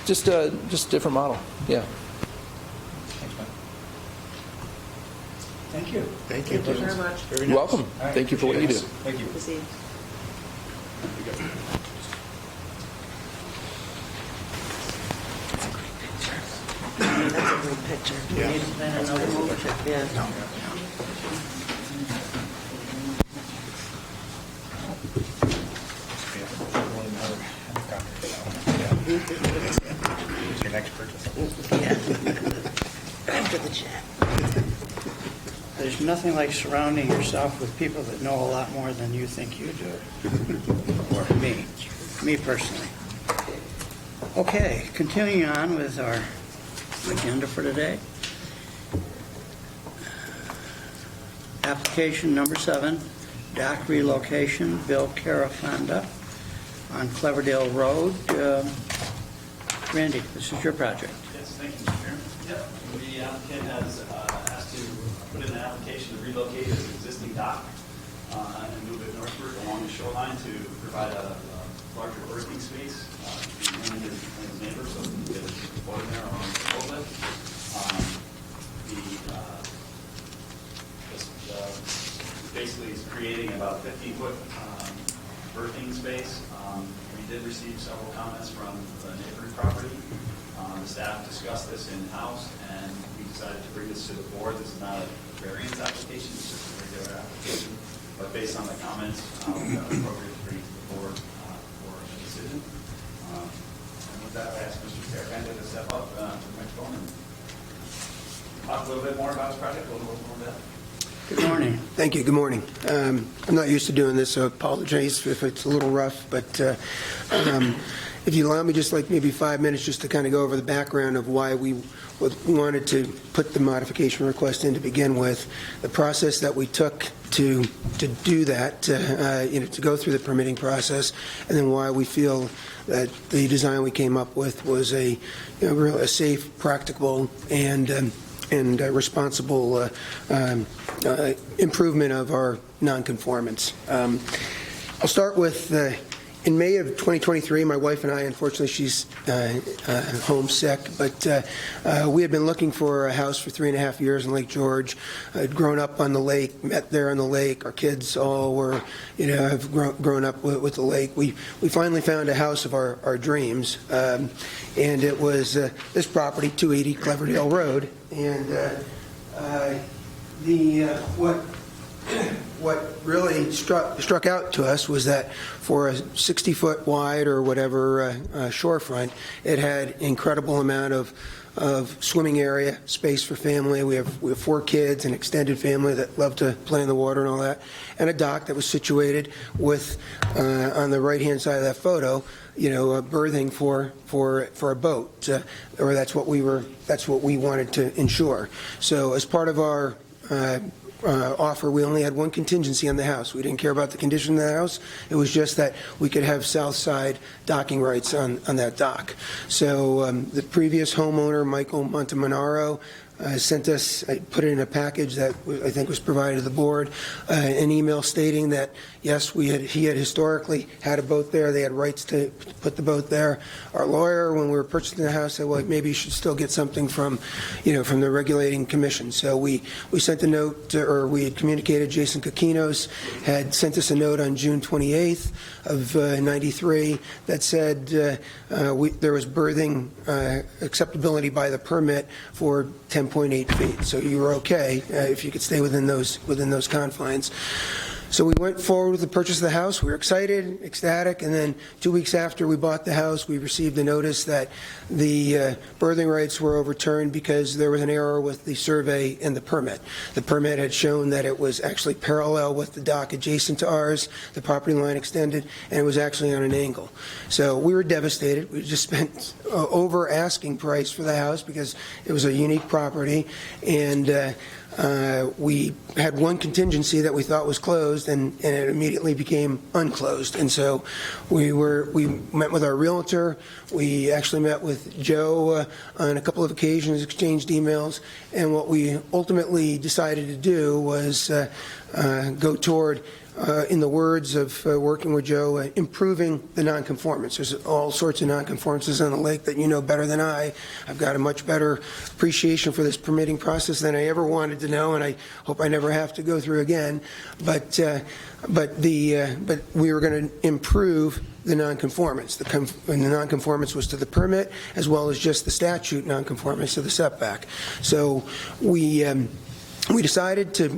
just a different model. Yeah. Thank you. Thank you very much. Very You're nice. welcome. Thank you for what you do. Thank you. That's a great picture. Yeah. We need to plan another movie. Yeah. Who's your next purchase? After the chat. There's nothing like surrounding yourself with people that know a lot more than you think you do. Or me personally. Okay, continuing on with our agenda for today. Application number 7, dock relocation, Bill Carafonda on Cleverdale Road. Randy, this is your project. Yes, thank you, Mr. Chairman. Yep, the applicant has asked to put in an application to relocate his existing dock and move it northward along the shoreline to provide a larger berthing space between him and his neighbor, so he can get his boat in there along the boat lift. Basically, is creating about 15-foot berthing space. We did receive several comments from the neighboring property. The staff discussed this in-house, and we decided to bring this to the board. This is not a variance application, it's just a regular application. But based on the comments, we thought it appropriate to bring it to the board for a decision. And with that, I ask Mr. Carafonda to step up to the microphone and talk a little bit more about his project, a little bit more about that. Good morning. Thank you. Good morning. I'm not used to doing this, so I apologize if it's a little rough, but if you allow me just like maybe 5 minutes just to kind of go over the background of why we wanted to put the modification request in to begin with, the process that we took to do that, to go through the permitting process, and then why we feel that the design we came up with was a safe, practical, and responsible improvement of our nonconformance. I'll start with in May of 2023, my wife and I, unfortunately, she's homesick, but we had been looking for a house for 3.5 years in Lake George. I'd grown up on the lake, met there on the lake. Our kids all were, have grown up with the lake. We finally found a house of our dreams, and it was this property, 280 Cleverdale Road. And what really struck out to us was that for a 60-foot wide or whatever shorefront, it had incredible amount of swimming area, space for family. We have 4 kids, an extended family that love to play in the water and all that, and a dock that was situated with, on the right-hand side of that photo, berthing for a boat, or that's what we wanted to ensure. So as part of our offer, we only had one contingency on the house. We didn't care about the condition of the house. It was just that we could have south side docking rights on that dock. So the previous homeowner, Michael Montemanaro, sent us, I put it in a package that I think was provided to the board, an email stating that, yes, he had historically had a boat there. They had rights to put the boat there. Our lawyer, when we were purchasing the house, said, well, maybe you should still get something from the regulating commission. So we sent a note, or we had communicated. Jason Kakinos had sent us a note on June 28th of 93 that said there was berthing acceptability by the permit for 10.8 feet. So you were okay if you could stay within those confines. So we went forward with the purchase of the house. We were excited, ecstatic, and then 2 weeks after we bought the house, we received a notice that the berthing rights were overturned because there was an error with the survey and the permit. The permit had shown that it was actually parallel with the dock adjacent to ours, the property line extended, and it was actually on an angle. So we were devastated. We just spent over asking price for the house because it was a unique property, and we had one contingency that we thought was closed, and it immediately became unclosed. And so we met with our realtor. We actually met with Joe on a couple of occasions, exchanged emails, and what we ultimately decided to do was go toward, in the words of working with Joe, improving the nonconformance. There's all sorts of nonconformances on the lake that you know better than I. I've got a much better appreciation for this permitting process than I ever wanted to know, and I hope I never have to go through again. But we were going to improve the nonconformance. And the nonconformance was to the permit as well as just the statute nonconformance to the setback. So we decided to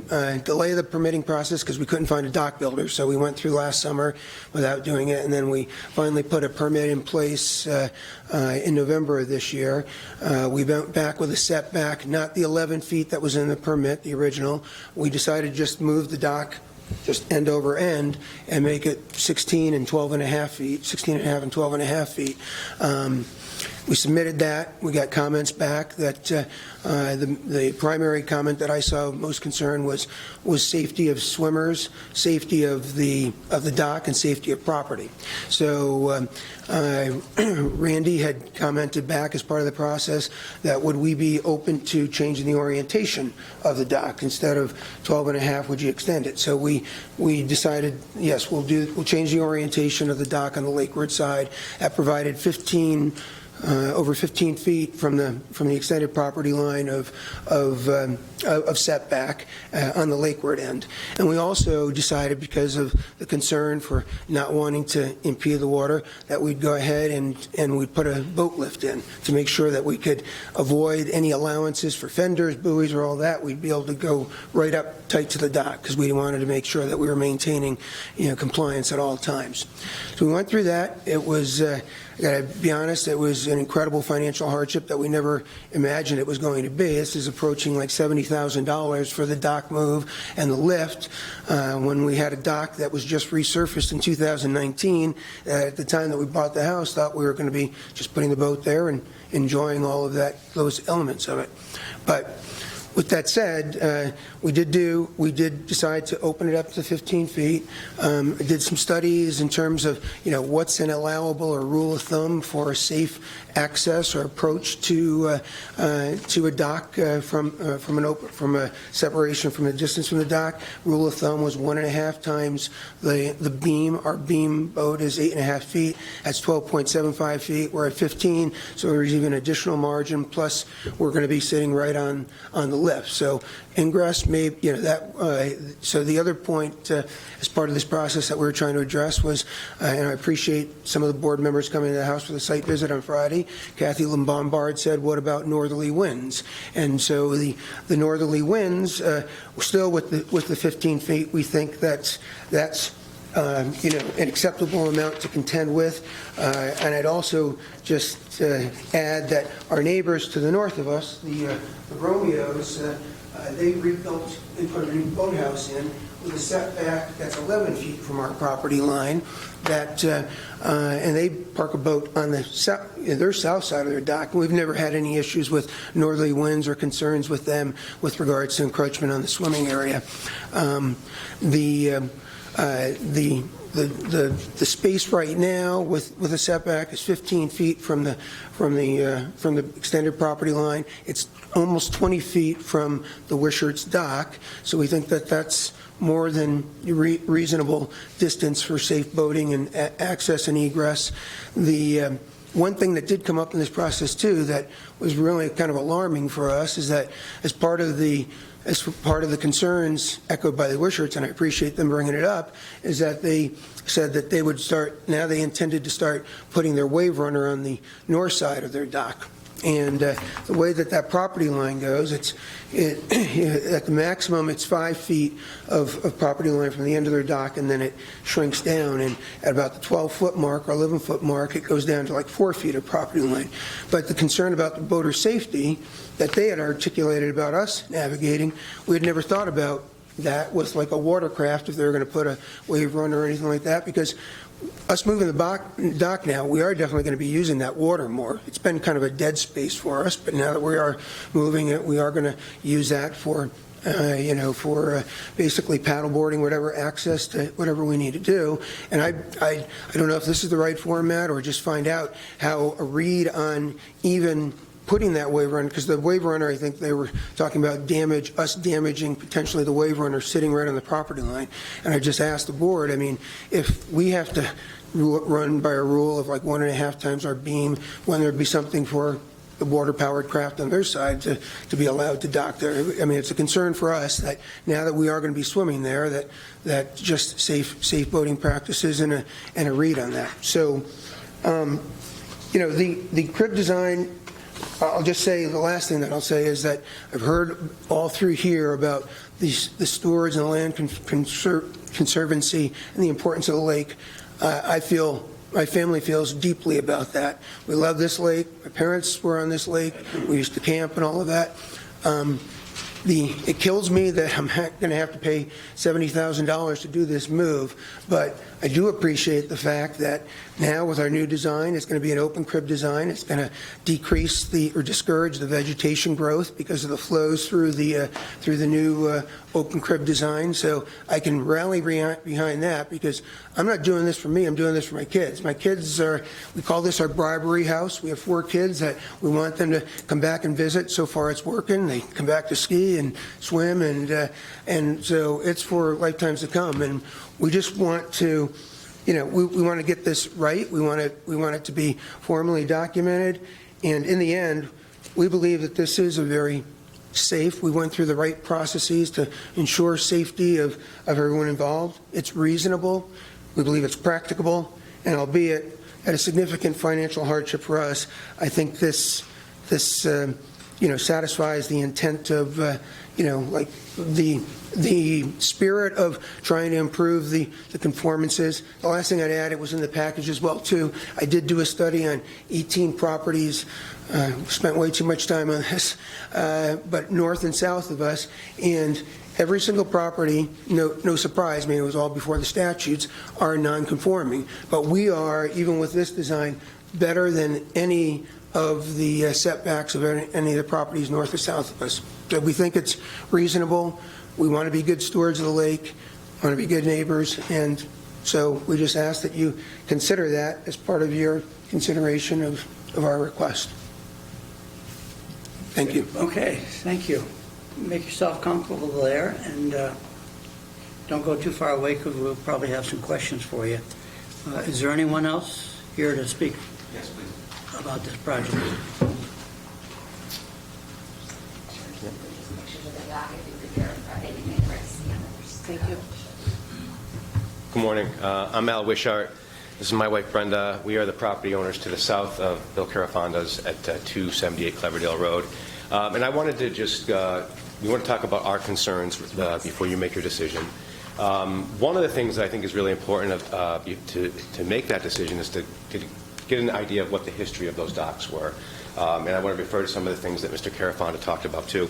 delay the permitting process because we couldn't find a dock builder, so we went through last summer without doing it, and then we finally put a permit in place in November of this year. We went back with a setback, not the 11 feet that was in the permit, the original. We decided to just move the dock just end over end and make it 16 and 12 and a half feet, 16 and a half and 12 and a half feet. We submitted that. We got comments back that the primary comment that I saw most concern was safety of swimmers, safety of the dock, and safety of property. So Randy had commented back as part of the process that would we be open to changing the orientation of the dock instead of 12 and a half, would you extend it? So we decided, yes, we'll change the orientation of the dock on the lakeward side. That provided over 15 feet from the extended property line of setback on the lakeward end. And we also decided, because of the concern for not wanting to impede the water, that we'd go ahead and we'd put a boat lift in to make sure that we could avoid any allowances for fenders, buoys, or all that. We'd be able to go right up tight to the dock because we wanted to make sure that we were maintaining compliance at all times. So we went through that. It was I got to be honest, it was an incredible financial hardship that we never imagined it was going to be. This is approaching like $70,000 for the dock move and the lift. When we had a dock that was just resurfaced in 2019, at the time that we bought the house, thought we were going to be just putting the boat there and enjoying all of those elements of it. But with that said, we did decide to open it up to 15 feet. I did some studies in terms of, what's an allowable or rule of thumb for a safe access or approach to a dock from a separation from the distance from the dock. Rule of thumb was 1.5 times the beam. Our beam boat is 8.5 feet. That's 12.75 feet. We're at 15, so there's even additional margin. Plus, we're going to be sitting right on the lift. So ingress may, so the other point as part of this process that we were trying to address was, and I appreciate some of the board members coming to the house for the site visit on Friday, Kathy Lombard said, what about northerly winds? And so the northerly winds, still with the 15 feet, we think that's an acceptable amount to contend with. And I'd also just add that our neighbors to the north of us, the Romeos, they put a new boathouse in with a setback that's 11 feet from our property line, that, and they park a boat on their south side of their dock. We've never had any issues with northerly winds or concerns with them with regards to encroachment on the swimming area. The space right now with a setback is 15 feet from the extended property line. It's almost 20 feet from the Wishart's dock, so we think that that's more than reasonable distance for safe boating and access and egress. The one thing that did come up in this process too that was really kind of alarming for us is that as part of the concerns echoed by the Wisharts, and I appreciate them bringing it up, is that they said that they would start, now they intended to start putting their wave runner on the north side of their dock. And the way that property line goes, at the maximum, it's 5 feet of property line from the end of their dock, and then it shrinks down. And at about the 12-foot mark or 11-foot mark, it goes down to like 4 feet of property line. But the concern about the boater safety that they had articulated about us navigating, we had never thought about that with like a watercraft if they were going to put a wave runner or anything like that, because us moving the dock now, we are definitely going to be using that water more. It's been kind of a dead space for us, but now that we are moving it, we are going to use that for basically paddleboarding, whatever access to whatever we need to do. And I don't know if this is the right format or just find out how a read on even putting that wave runner, because the wave runner, I think they were talking about us damaging potentially the wave runner sitting right on the property line. And I just asked the board, I mean, if we have to run by a rule of like 1.5 times our beam, when there'd be something for the water-powered craft on their side to be allowed to dock there. I mean, it's a concern for us that now that we are going to be swimming there, that just safe boating practices and a read on that. So, the crib design, I'll just say the last thing that I'll say is that I've heard all through here about the storage and the land conservancy and the importance of the lake. My family feels deeply about that. We love this lake. My parents were on this lake. We used to camp and all of that. It kills me that I'm going to have to pay $70,000 to do this move, but I do appreciate the fact that now with our new design, it's going to be an open crib design. It's going to decrease or discourage the vegetation growth because of the flows through the new open crib design. So I can rally behind that because I'm not doing this for me. I'm doing this for my kids. My kids we call this our bribery house. We have 4 kids that we want them to come back and visit. So far it's working. They come back to ski and swim, and so it's for lifetimes to come. And we just want to, we want to get this right. We want it to be formally documented. And in the end, we believe that this is a very safe. We went through the right processes to ensure safety of everyone involved. It's reasonable. We believe it's practicable. And albeit at a significant financial hardship for us, I think this satisfies the intent of, like the spirit of trying to improve the conformances. The last thing I'd add, it was in the package as well, too. I did do a study on 18 properties. Spent way too much time on this, but north and south of us, and every single property, no surprise, I mean, it was all before the statutes, are non-conforming. But we are, even with this design, better than any of the setbacks of any of the properties north or south of us. So we think it's reasonable. We want to be good stewards of the lake, want to be good neighbors, and so we just ask that you consider that as part of your consideration of our request. Thank you. Okay, thank you. Make yourself comfortable there, and don't go too far away because we'll probably have some questions for you. Is there anyone else here to speak? Yes, please. About this project? Thank you. Good morning. I'm Al Wishart. This is my wife, Brenda. We are the property owners to the south of Bill Carafonda's at 278 Cleverdale Road. And I wanted to just, we want to talk about our concerns before you make your decision. One of the things that I think is really important to make that decision is to get an idea of what the history of those docks were. And I want to refer to some of the things that Mr. Carafonda talked about, too.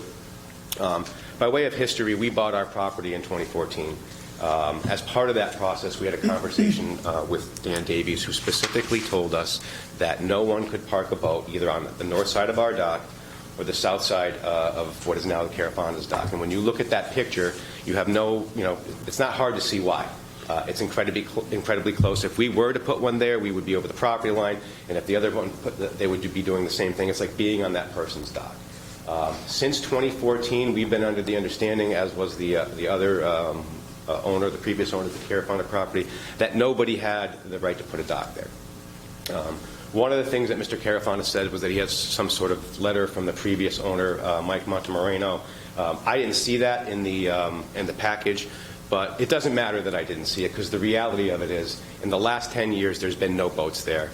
By way of history, we bought our property in 2014. As part of that process, we had a conversation with Dan Davies, who specifically told us that no one could park a boat either on the north side of our dock or the south side of what is now the Carafonda's dock. And when you look at that picture, you have it's not hard to see why. It's incredibly close. If we were to put one there, we would be over the property line, and if the other one they would be doing the same thing. It's like being on that person's dock. Since 2014, we've been under the understanding, as was the other owner, the previous owner of the Carafonda property, that nobody had the right to put a dock there. One of the things that Mr. Carafonda said was that he has some sort of letter from the previous owner, Mike Montemoreno. I didn't see that in the package. But it doesn't matter that I didn't see it, because the reality of it is, in the last 10 years, there's been no boats there.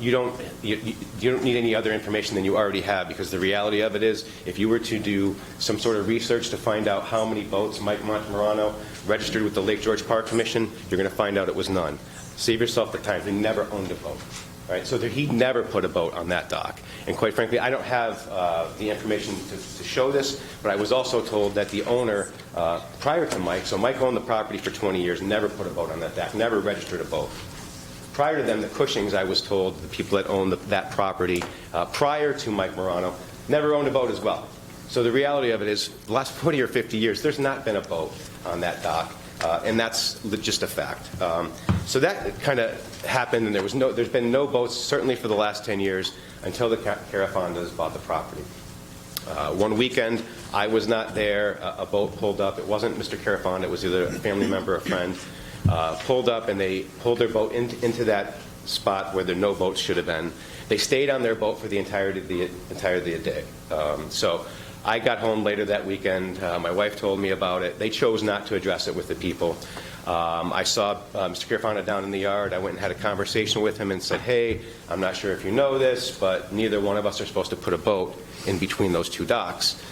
You don't need any other information than you already have, because the reality of it is, if you were to do some sort of research to find out how many boats Mike Montemorano registered with the Lake George Park Commission, you're going to find out it was none. Save yourself the time. He never owned a boat. Right? So he never put a boat on that dock. And quite frankly, I don't have the information to show this, but I was also told that the owner, prior to Mike, so Mike owned the property for 20 years, never put a boat on that dock, never registered a boat. Prior to them, the Cushings, I was told, the people that owned that property prior to Mike Morano, never owned a boat as well. So the reality of it is, the last 40 or 50 years, there's not been a boat on that dock. And that's just a fact. So that kind of happened, and there's been no boats, certainly for the last 10 years, until the Carafondas bought the property. One weekend, I was not there. A boat pulled up. It wasn't Mr. Carafonda. It was either a family member or a friend. Pulled up, and they pulled their boat into that spot where no boats should have been. They stayed on their boat for the entirety of the day. So I got home later that weekend. My wife told me about it. They chose not to address it with the people. I saw Mr. Carafonda down in the yard. I went and had a conversation with him and said, hey, I'm not sure if you know this, but neither one of us are supposed to put a boat in between those two docks.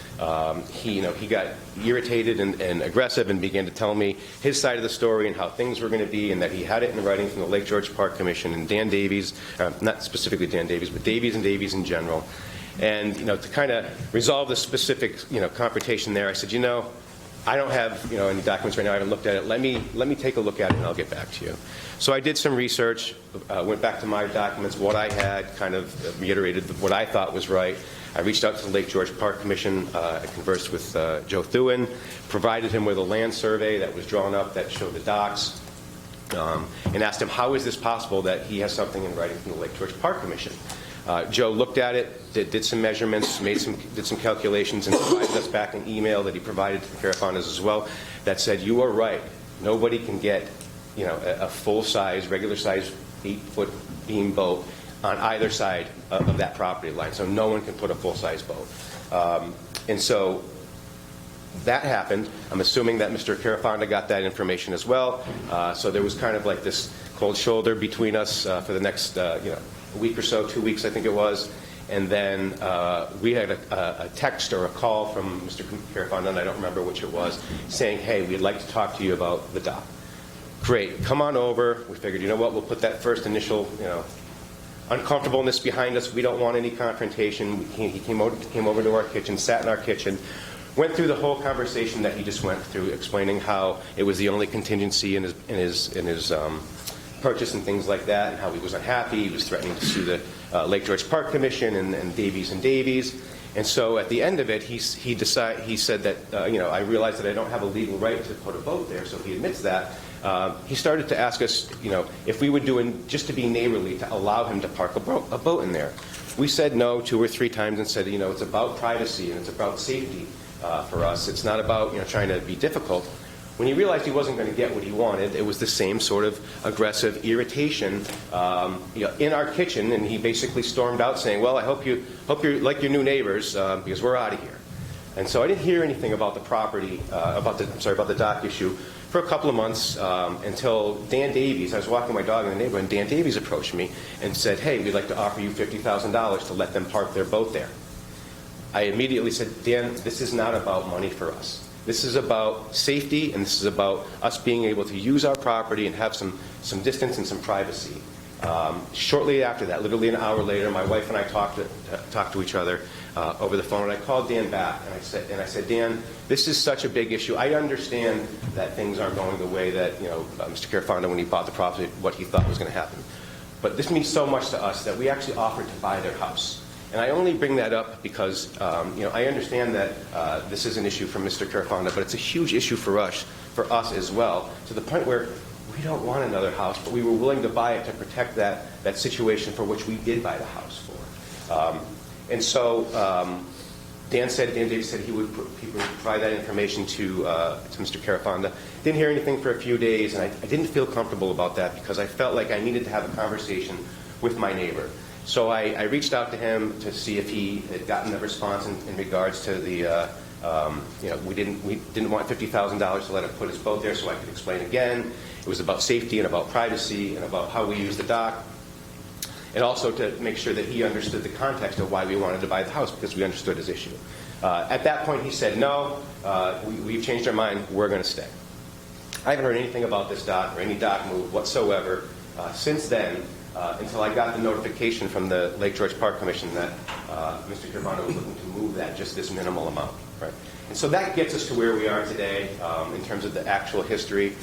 He got irritated and aggressive and began to tell me his side of the story and how things were going to be, and that he had it in writing from the Lake George Park Commission and Dan Davies, not specifically Dan Davies, but Davies and Davies in general. And, to kind of resolve the specific, confrontation there, I said, I don't have, any documents right now. I haven't looked at it. Let me take a look at it, and I'll get back to you. So I did some research, went back to my documents, what I had, kind of reiterated what I thought was right. I reached out to the Lake George Park Commission. I conversed with Joe Thuin, provided him with a land survey that was drawn up that showed the docks, and asked him, how is this possible that he has something in writing from the Lake George Park Commission? Joe looked at it, did some measurements, did some calculations, and provided us back an email that he provided to the Carafondas as well that said, you are right. Nobody can get, a full-size, regular-size 8-foot beam boat on either side of that property line. So no one can put a full-size boat. And so that happened. I'm assuming that Mr. Carafonda got that information as well. So there was kind of like this cold shoulder between us for the next, a week or so, 2 weeks, I think it was. And then we had a text or a call from Mr. Carafonda, and I don't remember which it was, saying, hey, we'd like to talk to you about the dock. Great, come on over. We figured, you know what, we'll put that first initial, uncomfortableness behind us. We don't want any confrontation. He came over to our kitchen, sat in our kitchen, went through the whole conversation that he just went through, explaining how it was the only contingency in his purchase and things like that, and how he was unhappy. He was threatening to sue the Lake George Park Commission and Davies and Davies. And so at the end of it, he said that, I realized that I don't have a legal right to put a boat there, so he admits that. He started to ask us, if we would do just to be neighborly, to allow him to park a boat in there. We said no 2 or 3 times and said, it's about privacy and it's about safety for us. It's not about, trying to be difficult. When he realized he wasn't going to get what he wanted, it was the same sort of aggressive irritation in our kitchen, and he basically stormed out saying, well, I hope you're like your new neighbors because we're out of here. And so I didn't hear anything about the property, about the dock issue for a couple of months until Dan Davies, I was walking my dog in the neighborhood, and Dan Davies approached me and said, hey, we'd like to offer you $50,000 to let them park their boat there. I immediately said, Dan, this is not about money for us. This is about safety, and this is about us being able to use our property and have some distance and some privacy. Shortly after that, literally an hour later, my wife and I talked to each other over the phone, and I called Dan back, and I said, Dan, this is such a big issue. I understand that things aren't going the way that, Mr. Carafano, when he bought the property, what he thought was going to happen. But this means so much to us that we actually offered to buy their house. And I only bring that up because, I understand that this is an issue for Mr. Carafano, but it's a huge issue for us as well, to the point where we don't want another house, but we were willing to buy it to protect that situation for which we did buy the house for. And so Dan Davis said he would provide that information to Mr. Carafano. Didn't hear anything for a few days, and I didn't feel comfortable about that because I felt like I needed to have a conversation with my neighbor. So I reached out to him to see if he had gotten a response in regards to the, we didn't want $50,000 to let him put his boat there, so I could explain again. It was about safety and about privacy and about how we use the dock, and also to make sure that he understood the context of why we wanted to buy the house, because we understood his issue. At that point, he said, no, we've changed our mind, we're going to stay. I haven't heard anything about this dock or any dock move whatsoever since then, until I got the notification from the Lake George Park Commission that Mr. Carafano was looking to move that just this minimal amount. Right? And so that gets us to where we are today in terms of the actual history.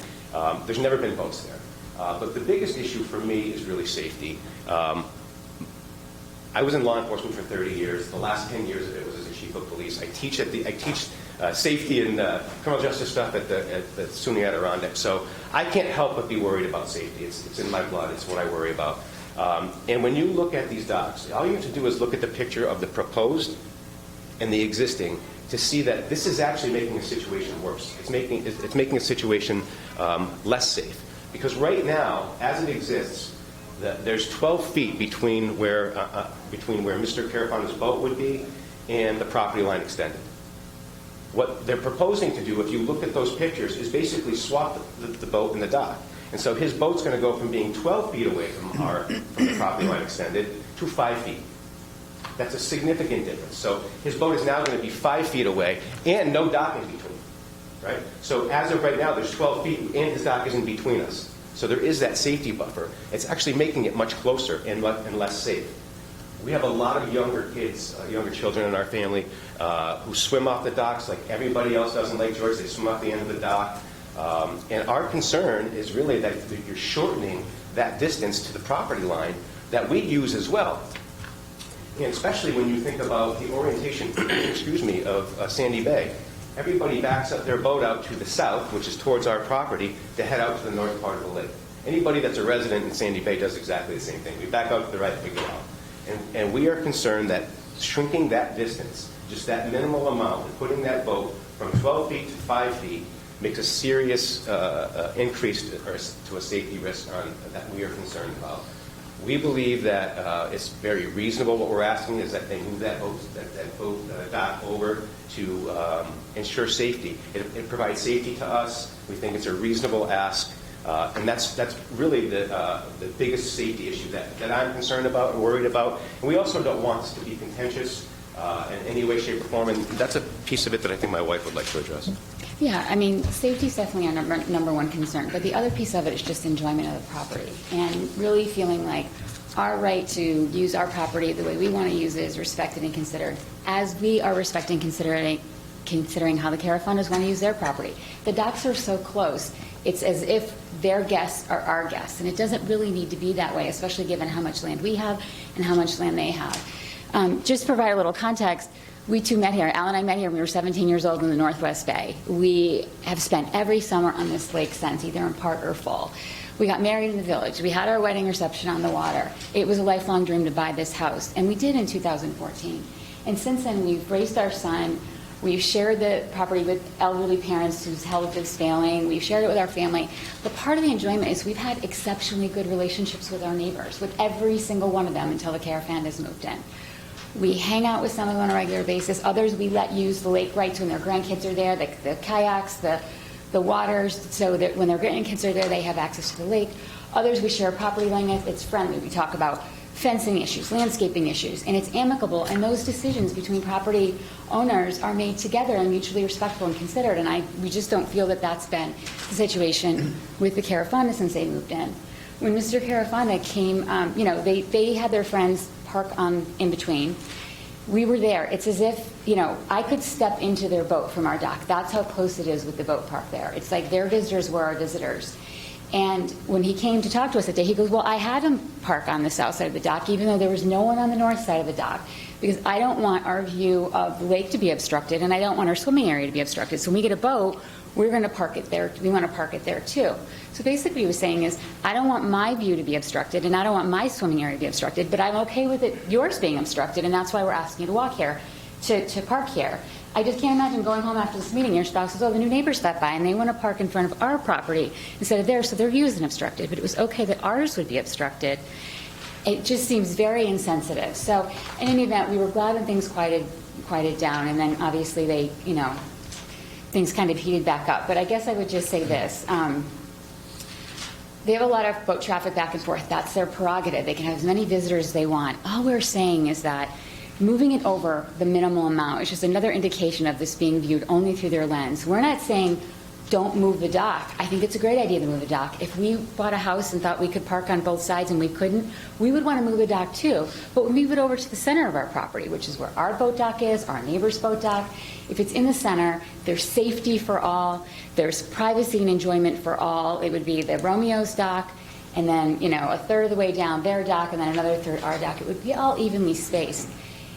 There's never been boats there. But the biggest issue for me is really safety. I was in law enforcement for 30 years. The last 10 years of it was as a chief of police. I teach safety and criminal justice stuff at the SUNY Adirondack. So I can't help but be worried about safety. It's in my blood. It's what I worry about. And when you look at these docks, all you have to do is look at the picture of the proposed and the existing to see that this is actually making a situation worse. It's making a situation less safe. Because right now, as it exists, there's 12 feet between where Mr. Carafano's boat would be and the property line extended. What they're proposing to do, if you look at those pictures, is basically swap the boat and the dock. And so his boat's going to go from being 12 feet away from the property line extended to 5 feet. That's a significant difference. So his boat is now going to be 5 feet away and no dock in between. Right? So as of right now, there's 12 feet and his dock is in between us. So there is that safety buffer. It's actually making it much closer and less safe. We have a lot of younger kids, younger children in our family who swim off the docks like everybody else does in Lake George. They swim off the end of the dock. And our concern is really that you're shortening that distance to the property line that we use as well. And especially when you think about the orientation, of Sandy Bay. Everybody backs up their boat out to the south, which is towards our property, to head out to the north part of the lake. Anybody that's a resident in Sandy Bay does exactly the same thing. We back out to the right, we go out. And we are concerned that shrinking that distance, just that minimal amount, and putting that boat from 12 feet to 5 feet, makes a serious increase to a safety risk that we are concerned about. We believe that it's very reasonable. What we're asking is that they move that boat dock over to ensure safety. It provides safety to us. We think it's a reasonable ask, and that's really the biggest safety issue that I'm concerned about and worried about. And we also don't want this to be contentious in any way, shape, or form. And that's a piece of it that I think my wife would like to address. Yeah, I mean, safety is definitely our number one concern, but the other piece of it is just enjoyment of the property and really feeling like our right to use our property the way we want to use it is respected and considered, as we are respecting considering how the Carafandos want to use their property. The docks are so close, it's as if their guests are our guests, and it doesn't really need to be that way, especially given how much land we have and how much land they have. Just to provide a little context, we two met here. Al and I met here when we were 17 years old in the Northwest Bay. We have spent every summer on this lake since, either in part or full. We got married in the village. We had our wedding reception on the water. It was a lifelong dream to buy this house, and we did in 2014. And since then, we've raised our son. We've shared the property with elderly parents whose health is failing. We've shared it with our family. But part of the enjoyment is we've had exceptionally good relationships with our neighbors, with every single one of them until the Carafandos moved in. We hang out with some of them on a regular basis. Others we let use the lake rights when their grandkids are there, the kayaks, the waters, so that when their grandkids are there, they have access to the lake. Others we share a property line with. It's friendly. We talk about fencing issues, landscaping issues, and it's amicable. And those decisions between property owners are made together and mutually respectful and considered. And we just don't feel that that's been the situation with the Carafandos since they moved in. when Mr. Carafana came, they had their friends park in between. We were there. It's as if, I could step into their boat from our dock. That's how close it is with the boat park there. It's like their visitors were our visitors. And when he came to talk to us that day, he goes, well, I had him park on the south side of the dock, even though there was no one on the north side of the dock, because I don't want our view of the lake to be obstructed, and I don't want our swimming area to be obstructed. So when we get a boat, we're going to park it there. We want to park it there, too. So basically what he was saying is, I don't want my view to be obstructed, and I don't want my swimming area to be obstructed, but I'm okay with yours being obstructed, and that's why we're asking you to walk here, to park here. I just can't imagine going home after this meeting, your spouse says, oh, the new neighbors stopped by, and they want to park in front of our property instead of theirs, so their view isn't obstructed, but it was okay that ours would be obstructed. It just seems very insensitive. So in any event, we were glad when things quieted down, and then obviously they, things kind of heated back up. But I guess I would just say this. They have a lot of boat traffic back and forth. That's their prerogative. They can have as many visitors as they want. All we're saying is that moving it over the minimal amount is just another indication of this being viewed only through their lens. We're not saying don't move the dock. I think it's a great idea to move the dock. If we bought a house and thought we could park on both sides and we couldn't, we would want to move the dock too. But we move it over to the center of our property, which is where our boat dock is, our neighbor's boat dock. If it's in the center, there's safety for all, there's privacy and enjoyment for all. It would be the Romeo's dock, and then, a third of the way down their dock, and then another third our dock. It would be all evenly spaced.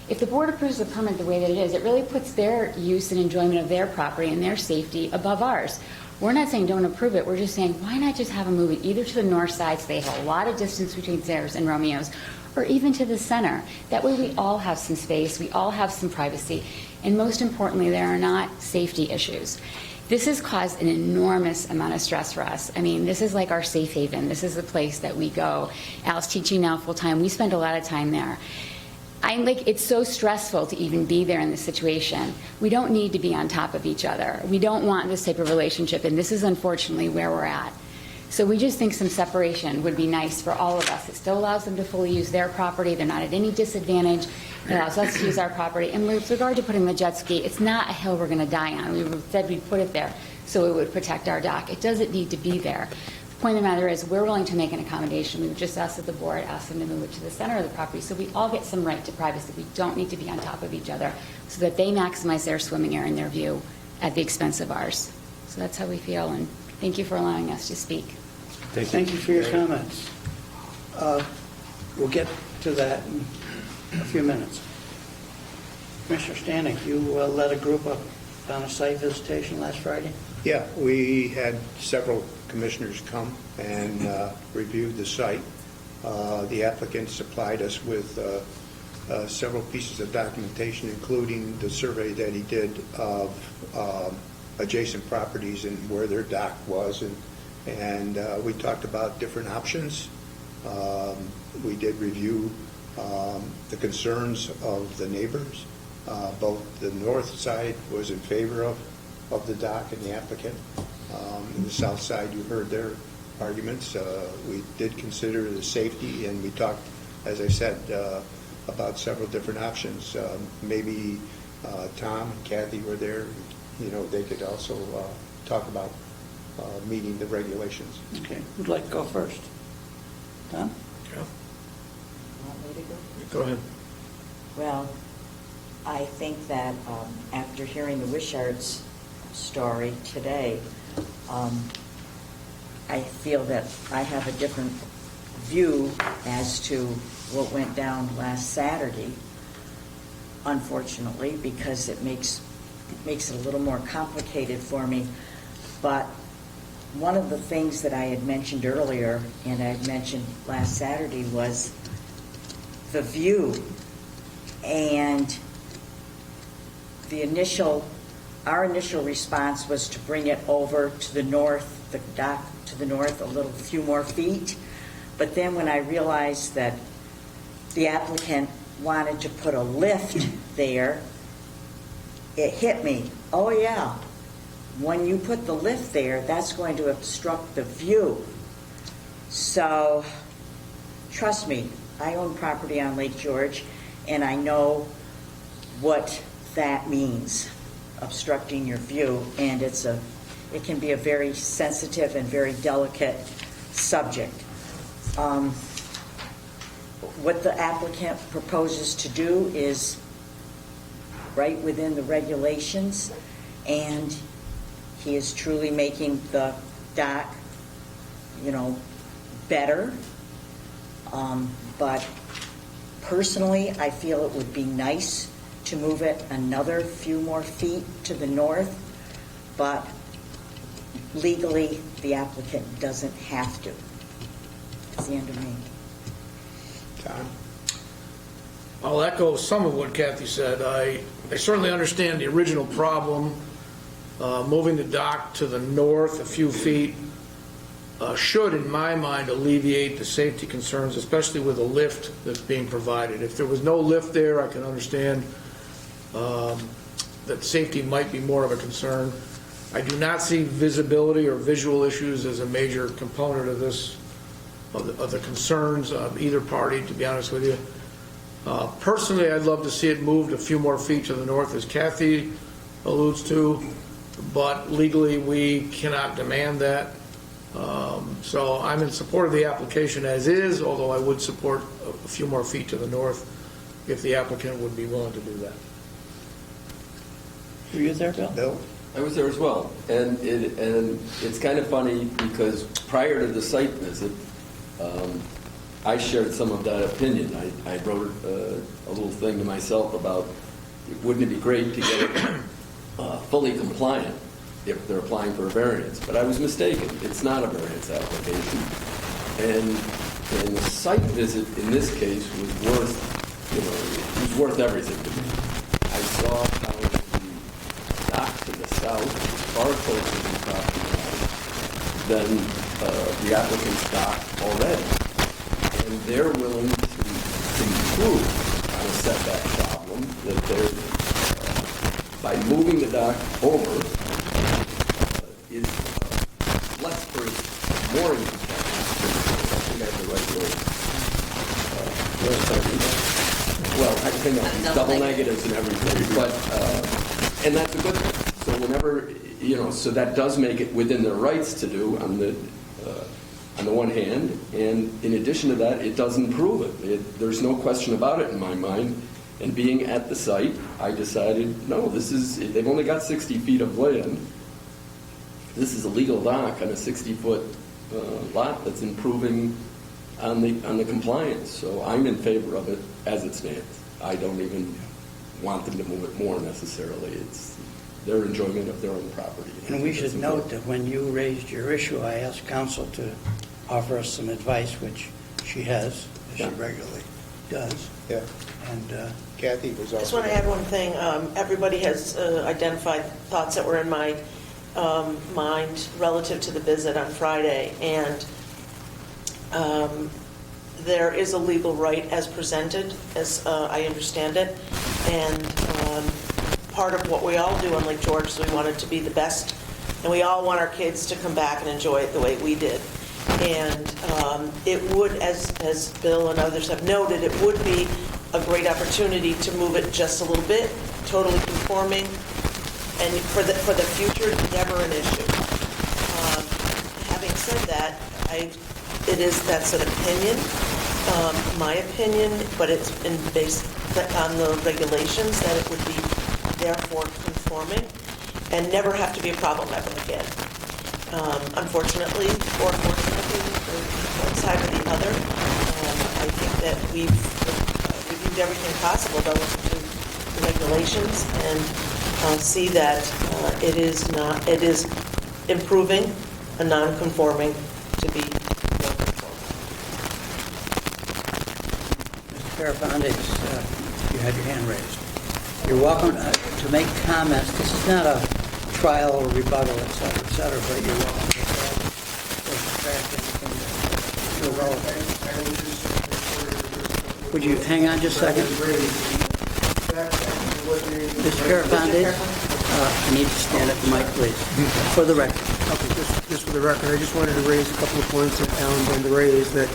If the board approves the permit the way that it is, it really puts their use and enjoyment of their property and their safety above ours. We're not saying don't approve it. We're just saying, why not just have them move it either to the north side so they have a lot of distance between theirs and Romeo's, or even to the center. That way we all have some space, we all have some privacy, and most importantly, there are not safety issues. This has caused an enormous amount of stress for us. I mean, this is like our safe haven. This is the place that we go. Al's teaching now full time. We spend a lot of time there. It's so stressful to even be there in this situation. We don't need to be on top of each other. We don't want this type of relationship, and this is unfortunately where we're at. So we just think some separation would be nice for all of us. It still allows them to fully use their property. They're not at any disadvantage. It allows us to use our property. And with regard to putting the jet ski, it's not a hill we're going to die on. We said we'd put it there so it would protect our dock. It doesn't need to be there. The point of the matter is we're willing to make an accommodation. We would just ask that the board ask them to move it to the center of the property so we all get some right to privacy. We don't need to be on top of each other so that they maximize their swimming area and their view at the expense of ours. So that's how we feel, and thank you for allowing us to speak. Thank you for your comments. We'll get to that in a few minutes. Commissioner Stanek, you led a group up on a site visitation last Friday? Yeah, we had several commissioners come and reviewed the site. The applicant supplied us with several pieces of documentation, including the survey that he did of adjacent properties and where their dock was, and we talked about different options. We did review the concerns of the neighbors. Both the north side was in favor of the dock and the applicant. And the south side, you heard their arguments. We did consider the safety, and we talked, as I said, about several different options. Maybe Tom and Kathy were there. They could also talk about meeting the regulations. Okay. Who'd like to go first? Tom? Want me to go? Go ahead. Well, I think that after hearing the Wishart's story today, I feel that I have a different view as to what went down last Saturday, unfortunately, because it makes it a little more complicated for me. But one of the things that I had mentioned earlier, and I had mentioned last Saturday, was the view. And our initial response was to bring it over to the north, the dock to the north, a few more feet. But then when I realized that the applicant wanted to put a lift there, it hit me. Oh yeah, when you put the lift there, that's going to obstruct the view. So trust me, I own property on Lake George, and I know what that means, obstructing your view, and it can be a very sensitive and very delicate subject. what the applicant proposes to do is right within the regulations, and he is truly making the dock, better. But personally, I feel it would be nice to move it another few more feet to the north, but legally, the applicant doesn't have to. That's the end of me. Tom? I'll echo some of what Kathy said. I certainly understand the original problem. Moving the dock to the north a few feet should, in my mind, alleviate the safety concerns, especially with the lift that's being provided. If there was no lift there, I can understand that safety might be more of a concern. I do not see visibility or visual issues as a major component of this, of the concerns of either party, to be honest with you. Personally, I'd love to see it moved a few more feet to the north, as Kathy alludes to, but legally, we cannot demand that. So I'm in support of the application as is, although I would support a few more feet to the north if the applicant would be willing to do that. Were you there, Bill? Bill? I was there as well, and it's kind of funny because prior to the site visit, I shared some of that opinion. I wrote a little thing to myself about, wouldn't it be great to get it fully compliant if they're applying for a variance? But I was mistaken. It's not a variance application, and the site visit in this case was worth everything to me. I saw how the dock to the south is far closer to the property line than the applicant's dock already. And they're willing to improve on a setback problem that they're, by moving the dock over, is less for mooring protection. I think I have the right word. Well, I think it's double negatives and everything, but, and that's a good thing. So whenever, so that does make it within their rights to do on the one hand, and in addition to that, it does improve it. There's no question about it in my mind. And being at the site, I decided, no, they've only got 60 feet of land. This is a legal dock on a 60-foot lot that's improving on the compliance. So I'm in favor of it as it stands. I don't even want them to move it more necessarily. It's their enjoyment of their own property. And we should note that when you raised your issue, I asked counsel to offer us some advice, which she has, as she regularly does. Yeah. And Kathy was also... I just want to add one thing. Everybody has identified thoughts that were in my mind relative to the visit on Friday, and there is a legal right as presented, as I understand it, and part of what we all do on Lake George is we want it to be the best, and we all want our kids to come back and enjoy it the way we did. And it would, as Bill and others have noted, it would be a great opportunity to move it just a little bit, totally conforming, and for the future, never an issue. Having said that, that's an opinion, my opinion, but it's based on the regulations that it would be therefore conforming and never have to be a problem ever again. Unfortunately, or fortunately, one side or the other, I think that we've reviewed everything possible relative to the regulations and see that it is improving a non-conforming to be more conforming. Mr. Farabande, you had your hand raised. You're welcome to make comments. This is not a trial or rebuttal, et cetera, but you're welcome to add or subtract anything that's irrelevant. Would you hang on just a second? Mr. Farabande, I need to stand at the mic, please, for the record. Okay, just for the record, I just wanted to raise a couple of points that Alan Bender raised, that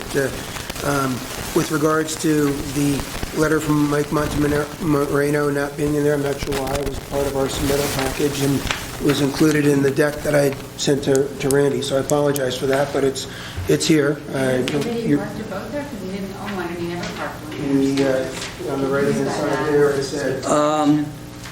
with regards to the letter from Mike Montemoreno not being in there, I'm not sure why. It was part of our submittal package and was included in the deck that I sent to Randy, so I apologize for that, but it's It's here. Somebody You- parked a boat there because he didn't own one and he never parked one. On the right-hand side there, it said...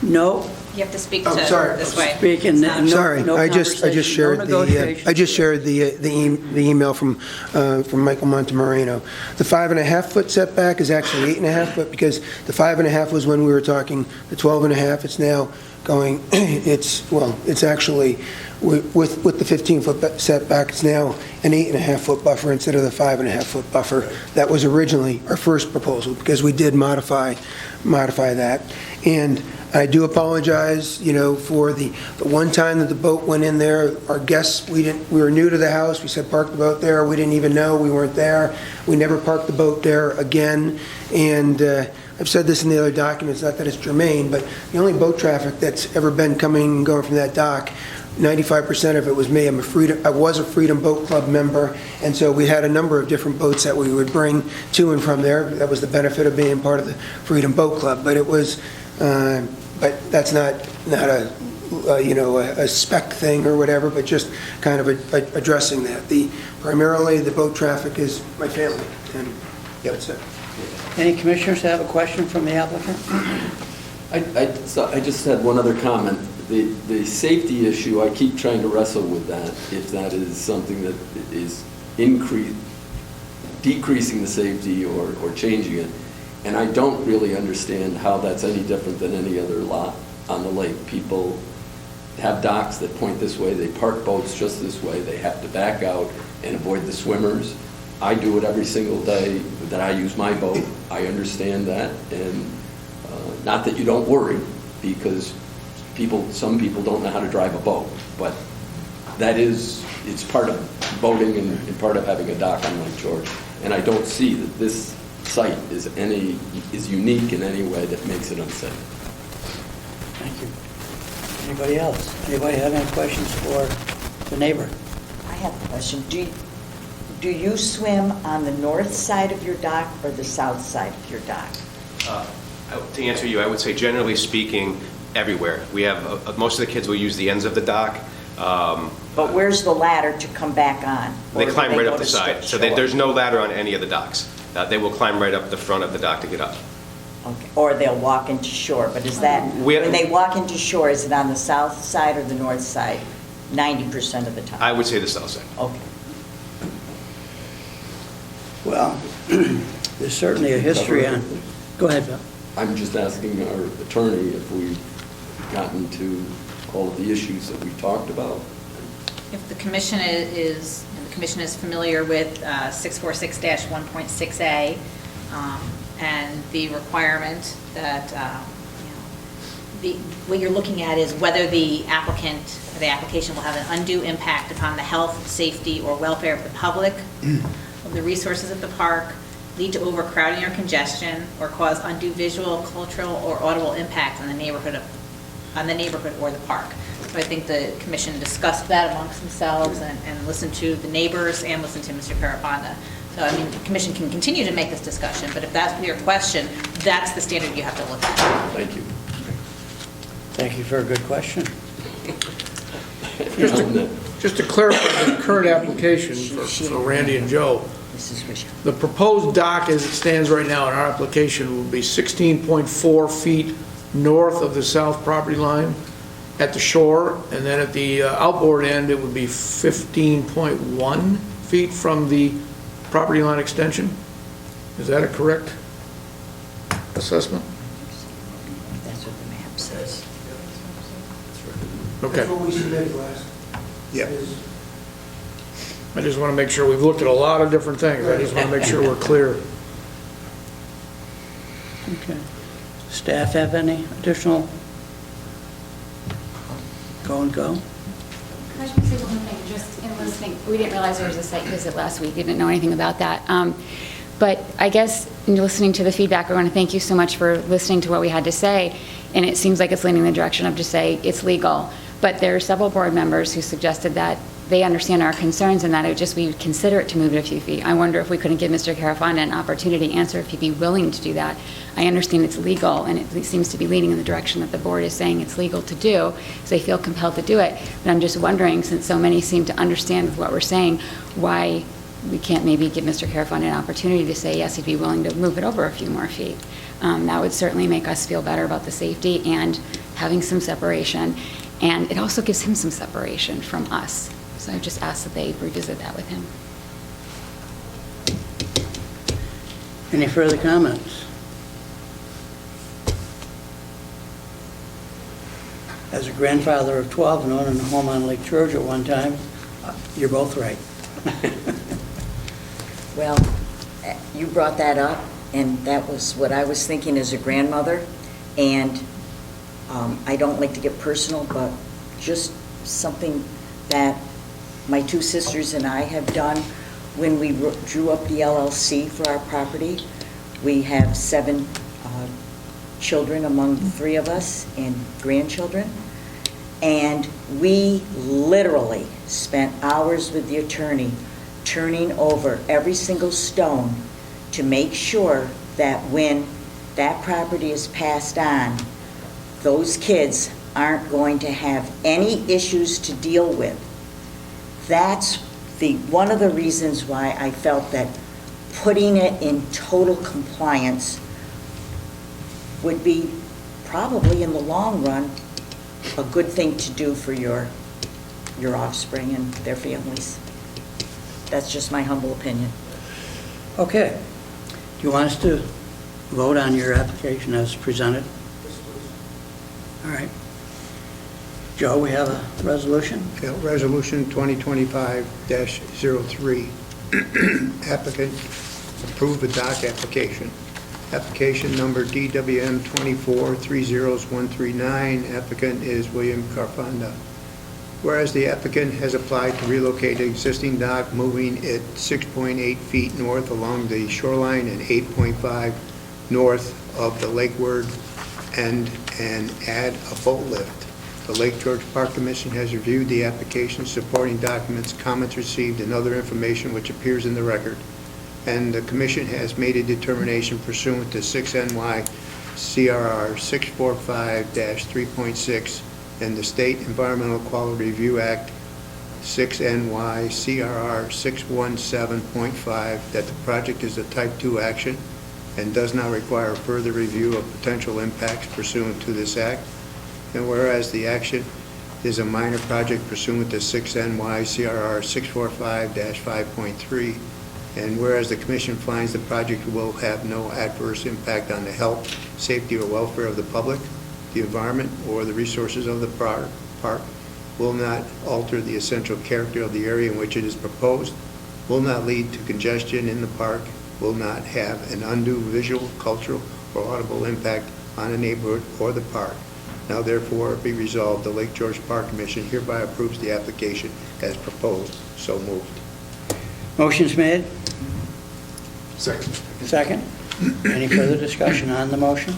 No, You have to speak Oh, sorry. this way. speaking, no Sorry, no I just conversation, shared no the, negotiation. I just shared the email from Michael Montemoreno. The 5.5-foot setback is actually 8.5 foot, because the 5.5 was when we were talking the 12.5. It's now going, it's actually, with the 15-foot setback, it's now an 8.5-foot buffer instead of the 5.5-foot buffer. That was originally our first proposal, because we did modify that. And I do apologize, for the one time that the boat went in there. Our guests, we were new to the house. We said park the boat there. We didn't even know we weren't there. We never parked the boat there again. And I've said this in the other documents, not that it's germane, but the only boat traffic that's ever been coming and going from that dock, 95% of it was me. I was a Freedom Boat Club member, and so we had a number of different boats that we would bring to and from there. That was the benefit of being part of the Freedom Boat Club. But it was, but that's not a spec thing or whatever, but just kind of addressing that. Primarily, the boat traffic is my family, and that's it. Any commissioners have a question from the applicant? I just had one other comment. The safety issue, I keep trying to wrestle with that, if that is something that is decreasing the safety or changing it. And I don't really understand how that's any different than any other lot on the lake. People have docks that point this way, they park boats just this way, they have to back out and avoid the swimmers. I do it every single day that I use my boat. I understand that, and not that you don't worry, because some people don't know how to drive a boat, but it's part of boating and part of having a dock on Lake George. And I don't see that this site is unique in any way that makes it unsafe. Thank you. Anybody else? Anybody have any questions for the neighbor? I have a question. Do you swim on the north side of your dock or the south side of your dock? To answer you, I would say generally speaking, everywhere. We have, most of the kids will use the ends of the dock. But where's the ladder to come back on? They Or do climb right go up the to side. So shore? there's no ladder on any of the docks. They will climb right up the front of the dock to get up. Okay. Or they'll walk into shore, but is that, when they walk into shore, is it on the south side or the north side 90% of the time? I would say the south side. Okay. Well, there's certainly a history on, go ahead, Bill. I'm just asking our attorney if we've gotten to all of the issues that we talked about. If the commission is familiar with 646-1.6A and the requirement that, what you're looking at is whether the application will have an undue impact upon the health, safety, or welfare of the public, of the resources at the park, lead to overcrowding or congestion, or cause undue visual, cultural, or audible impact on the neighborhood or the park. So I think the commission discussed that amongst themselves and listened to the neighbors and listened to Mr. Carapanda. So, I mean, the commission can continue to make this discussion, but if that's your question, that's the standard you have to look at. Thank you. Thank you for a good question. Just to clarify the current application for Randy and Joe, the proposed dock as it stands right now in our application will be 16.4 feet north of the south property line at the shore, and then at the outboard end, it would be 15.1 feet from the property line extension. Is that a correct assessment? That's what the map says. Okay. That's what we submitted last. Yeah. I just want to make sure, we've looked at a lot of different things. I just want to make sure we're clear. Okay. Staff have any additional? Go and go. Can I just say one thing? Just in listening, we didn't realize there was a site visit last week. We didn't know anything about that. But I guess in listening to the feedback, I want to thank you so much for listening to what we had to say. And it seems like it's leaning in the direction of just say it's legal. But there are several board members who suggested that they understand our concerns and that it would just be considerate to move it a few feet. I wonder if we couldn't give Mr. Carafanda an opportunity to answer if he'd be willing to do that. I understand it's legal, and it seems to be leading in the direction that the board is saying it's legal to do, so they feel compelled to do it. But I'm just wondering, since so many seem to understand what we're saying, why we can't maybe give Mr. Carafon an opportunity to say, yes, he'd be willing to move it over a few more feet. That would certainly make us feel better about the safety and having some separation. And it also gives him some separation from us. So I just ask that they revisit that with him. Any further comments? As a grandfather of 12 and owning a home on Lake George at one time, you're both right. Well, you brought that up, and that was what I was thinking as a grandmother. And I don't like to get personal, but just something that my two sisters and I have done when we drew up the LLC for our property. We have 7 children among the 3 of us and grandchildren. And we literally spent hours with the attorney turning over every single stone to make sure that when that property is passed on, those kids aren't going to have any issues to deal with. That's one of the reasons why I felt that putting it in total compliance would be probably in the long run a good thing to do for your offspring and their families. That's just my humble opinion. Okay. Do you want us to vote on your application as presented? All right. Joe, we have a resolution? Yeah, Resolution 2025-03. Applicant approve the dock application. Application number DWM 2430139. Applicant is William Carfanda. Whereas the applicant has applied to relocate an existing dock, moving it 6.8 feet north along the shoreline and 8.5 north of the lakeward end, and add a boat lift. The Lake George Park Commission has reviewed the application, supporting documents, comments received, and other information which appears in the record. And the Commission has made a determination pursuant to 6 NY CRR 645-3.6 and the State Environmental Quality Review Act 6 NY CRR 617.5 that the project is a Type 2 action and does not require further review of potential impacts pursuant to this act. And whereas the action is a minor project pursuant to 6 NY CRR 645-5.3, and whereas the Commission finds the project will have no adverse impact on the health, safety, or welfare of the public, the environment, or the resources of the park, will not alter the essential character of the area in which it is proposed, will not lead to congestion in the park, will not have an undue visual, cultural, or audible impact on the neighborhood or the park. Now therefore be resolved, the Lake George Park Commission hereby approves the application as proposed. So moved. Motion's made. Second. Second. Any further discussion on the motion?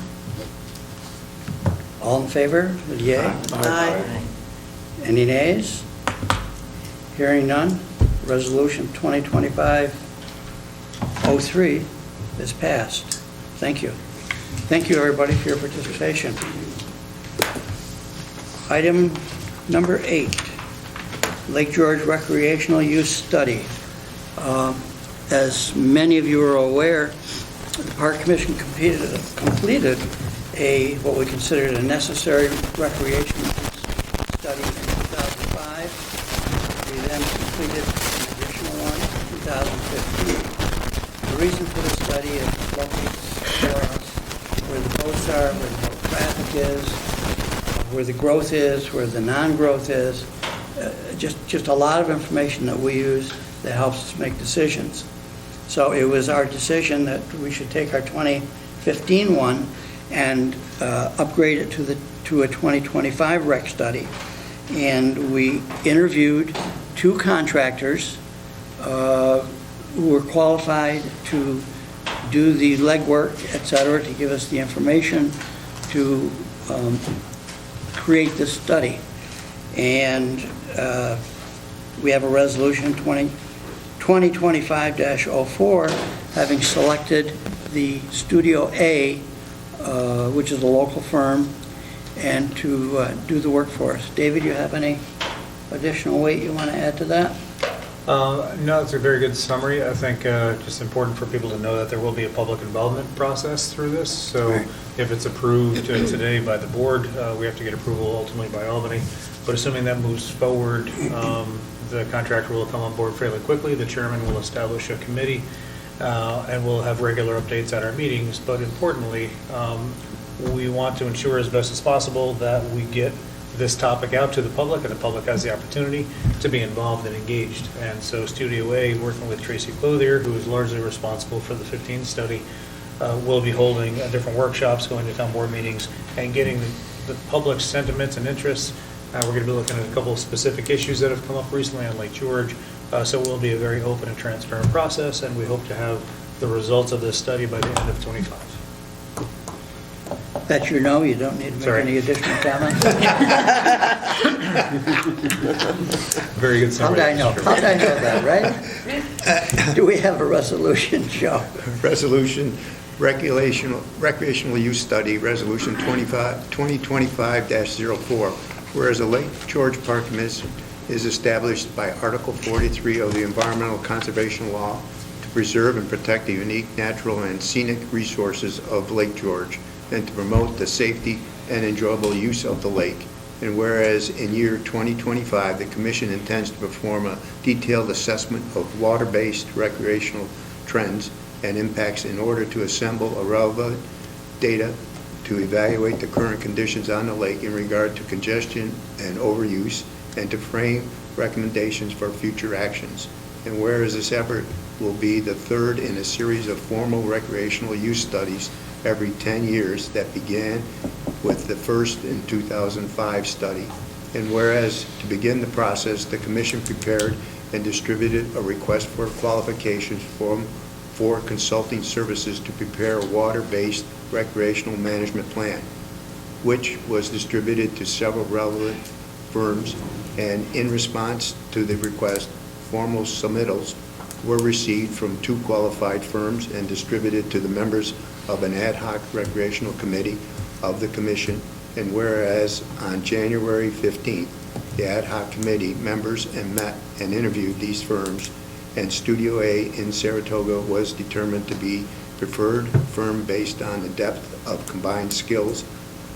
All in favor? With yea? Aye. Any nays? Hearing none. Resolution 2025-03 is passed. Thank you. Thank you, everybody, for your participation. Item number 8, Lake George Recreational Use Study. As many of you are aware, the Park Commission completed what we considered a necessary recreation study in 2005. We then completed an additional one in 2015. The reason for the study is locates for us where the boats are, where the boat traffic is, where the growth is, where the non-growth is, just a lot of information that we use that helps us make decisions. So it was our decision that we should take our 2015 one and upgrade it to a 2025 rec study. And we interviewed 2 contractors who were qualified to do the legwork, et cetera, to give us the information to create this study. And we have a resolution 2025-04 having selected the Studio A, which is a local firm, and to do the work for us. David, you have any additional weight you want to add to that? No, it's a very good summary. I think just important for people to know that there will be a public involvement process through this. So if it's approved today by the board, we have to get approval ultimately by Albany. But assuming that moves forward, the contractor will come on board fairly quickly. The chairman will establish a committee, and we'll have regular updates at our meetings. But importantly, we want to ensure as best as possible that we get this topic out to the public, and the public has the opportunity to be involved and engaged. And so Studio A, working with Tracy Clothier, who is largely responsible for the 15 study, will be holding different workshops, going to town board meetings, and getting the public's sentiments and interests. We're going to be looking at a couple of specific issues that have come up recently on Lake George. So it will be a very open and transparent process, and we hope to have the results of this study by the end of '25. That you know, you don't need to make any additional comments? Very good summary. How'd I know that, right? Do we have a resolution, Joe? Resolution, recreational use study, Resolution 2025-04. Whereas the Lake George Park Commission is established by Article 43 of the Environmental Conservation Law to preserve and protect the unique natural and scenic resources of Lake George and to promote the safety and enjoyable use of the lake. And whereas in year 2025, the Commission intends to perform a detailed assessment of water-based recreational trends and impacts in order to assemble relevant data to evaluate the current conditions on the lake in regard to congestion and overuse, and to frame recommendations for future actions. And whereas this effort will be the third in a series of formal recreational use studies every 10 years that began with the first in 2005 study. And whereas to begin the process, the Commission prepared and distributed a request for qualifications for consulting services to prepare a water-based recreational management plan, which was distributed to several relevant firms, and in response to the request, formal submittals were received from 2 qualified firms and distributed to the members of an ad hoc recreational committee of the Commission. And whereas on January 15th, the ad hoc committee members met and interviewed these firms, and Studio A in Saratoga was determined to be preferred firm based on the depth of combined skills,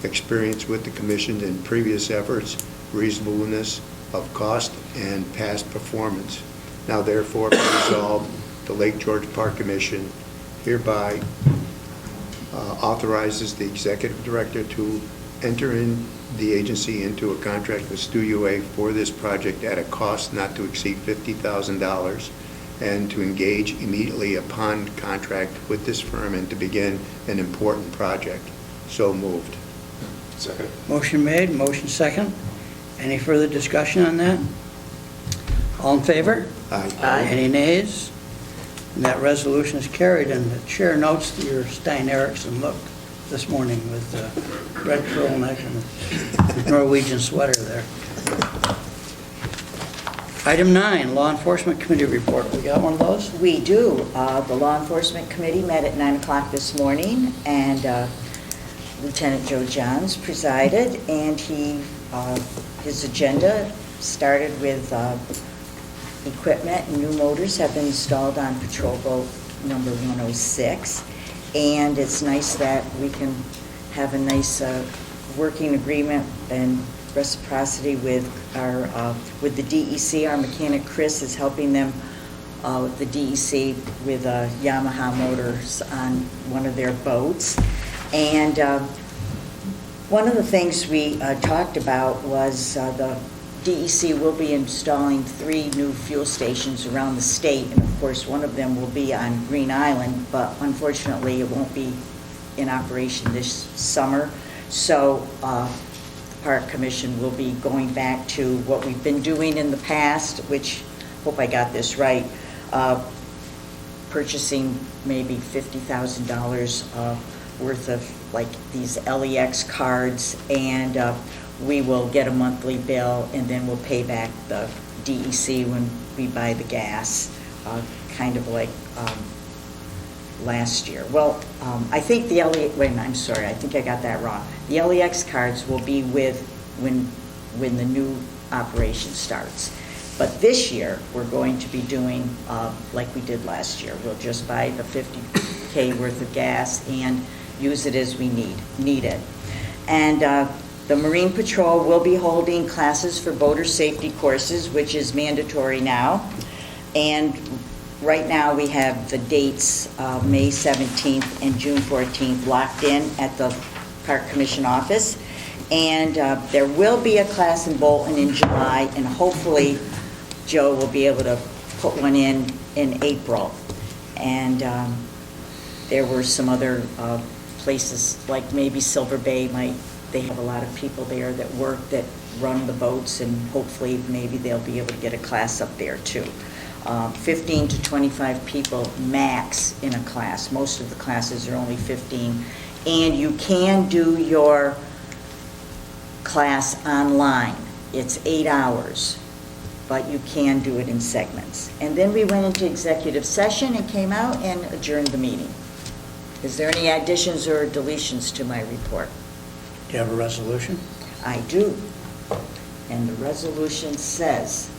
experience with the Commission in previous efforts, reasonableness of cost, and past performance. Now therefore be resolved, the Lake George Park Commission hereby authorizes the executive director to enter in the agency into a contract with Studio A for this project at a cost not to exceed $50,000, and to engage immediately upon contract with this firm and to begin an important project. So moved. Second. Motion made, motion second. Any further discussion on that? All in favor? Aye. Any nays? And that resolution is carried, and the chair notes your Stein Erikson look this morning with the red turtleneck and the Norwegian sweater there. Item 9, Law Enforcement Committee report. We got one of those? We do. The Law Enforcement Committee met at 9 o'clock this morning, and Lieutenant Joe Johns presided, and his agenda started with equipment and new motors have been installed on patrol boat number 106, and it's nice that we can have a nice working agreement and reciprocity with with the DEC. Our mechanic Chris is helping them with the DEC with Yamaha motors on one of their boats. And one of the things we talked about was the DEC will be installing 3 new fuel stations around the state, and of course one of them will be on Green Island, but unfortunately it won't be in operation this summer. So the Park Commission will be going back to what we've been doing in the past, which, hope I got this right, purchasing maybe $50,000 worth of like these LEX cards, and we will get a monthly bill, and then we'll pay back the DEC when we buy the gas, kind of like last year. Well, I think the wait a minute, I'm sorry, I think I got that wrong. The LEX cards will be with when the new operation starts. But this year, we're going to be doing like we did last year. We'll just buy the 50K worth of gas and use it as we need it. And the Marine Patrol will be holding classes for boater safety courses, which is mandatory now. And right now, we have the dates, May 17th and June 14th, locked in at the Park Commission office. And there will be a class in Bolton in July, and hopefully Joe will be able to put one in April. And there were some other places, like maybe Silver Bay, they have a lot of people there that work, that run the boats, and hopefully maybe they'll be able to get a class up there too. 15 to 25 people max in a class. Most of the classes are only 15. And you can do your class online. It's 8 hours, but you can do it in segments. And then we went into executive session and came out and adjourned the meeting. Is there any additions or deletions to my report? Do you have a resolution? I do. And the resolution says,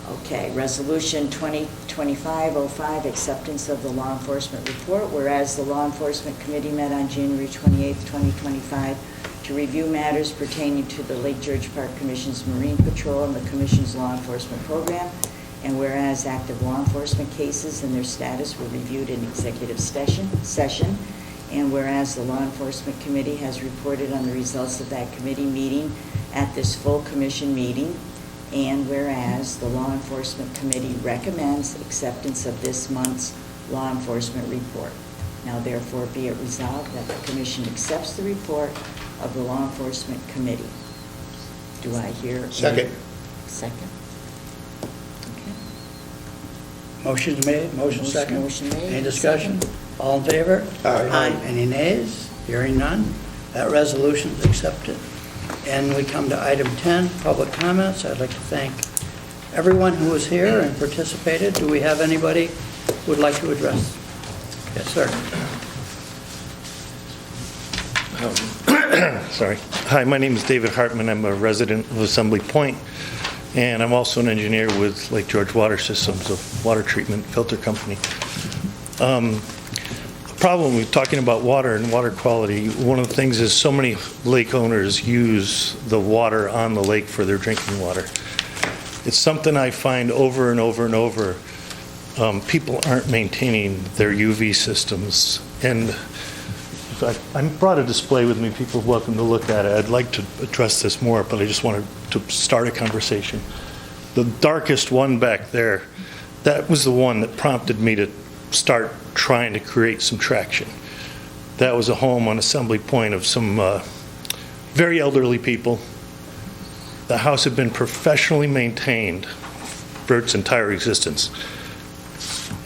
okay, Resolution 2025-05, acceptance of the law enforcement report, whereas the Law Enforcement Committee met on January 28, 2025, to review matters pertaining to the Lake George Park Commission's Marine Patrol and the Commission's law enforcement program, and whereas active law enforcement cases and their status were reviewed in executive session, and whereas the Law Enforcement Committee has reported on the results of that committee meeting at this full commission meeting, and whereas the Law Enforcement Committee recommends acceptance of this month's law enforcement report. Now therefore be it resolved that the commission accepts the report of the Law Enforcement Committee. Do I hear? Second. Second. Okay. Motion's made, motion second. Motion made. Any discussion? All in favor? Aye. Any nays? Hearing none. That resolution is accepted. And we come to item 10, public comments. I'd like to thank everyone who was here and participated. Do we have anybody who would like to address? Yes, sir. Sorry. Hi, my name is David Hartman. I'm a resident of Assembly Point, and I'm also an engineer with Lake George Water Systems, a water treatment filter company. The problem with talking about water and water quality, one of the things is so many lake owners use the water on the lake for their drinking water. It's something I find over and over and over. People aren't maintaining their UV systems, and I brought a display with me. People are welcome to look at it. I'd like to address this more, but I just wanted to start a conversation. The darkest one back there, that was the one that prompted me to start trying to create some traction. That was a home on Assembly Point of some very elderly people. The house had been professionally maintained for its entire existence.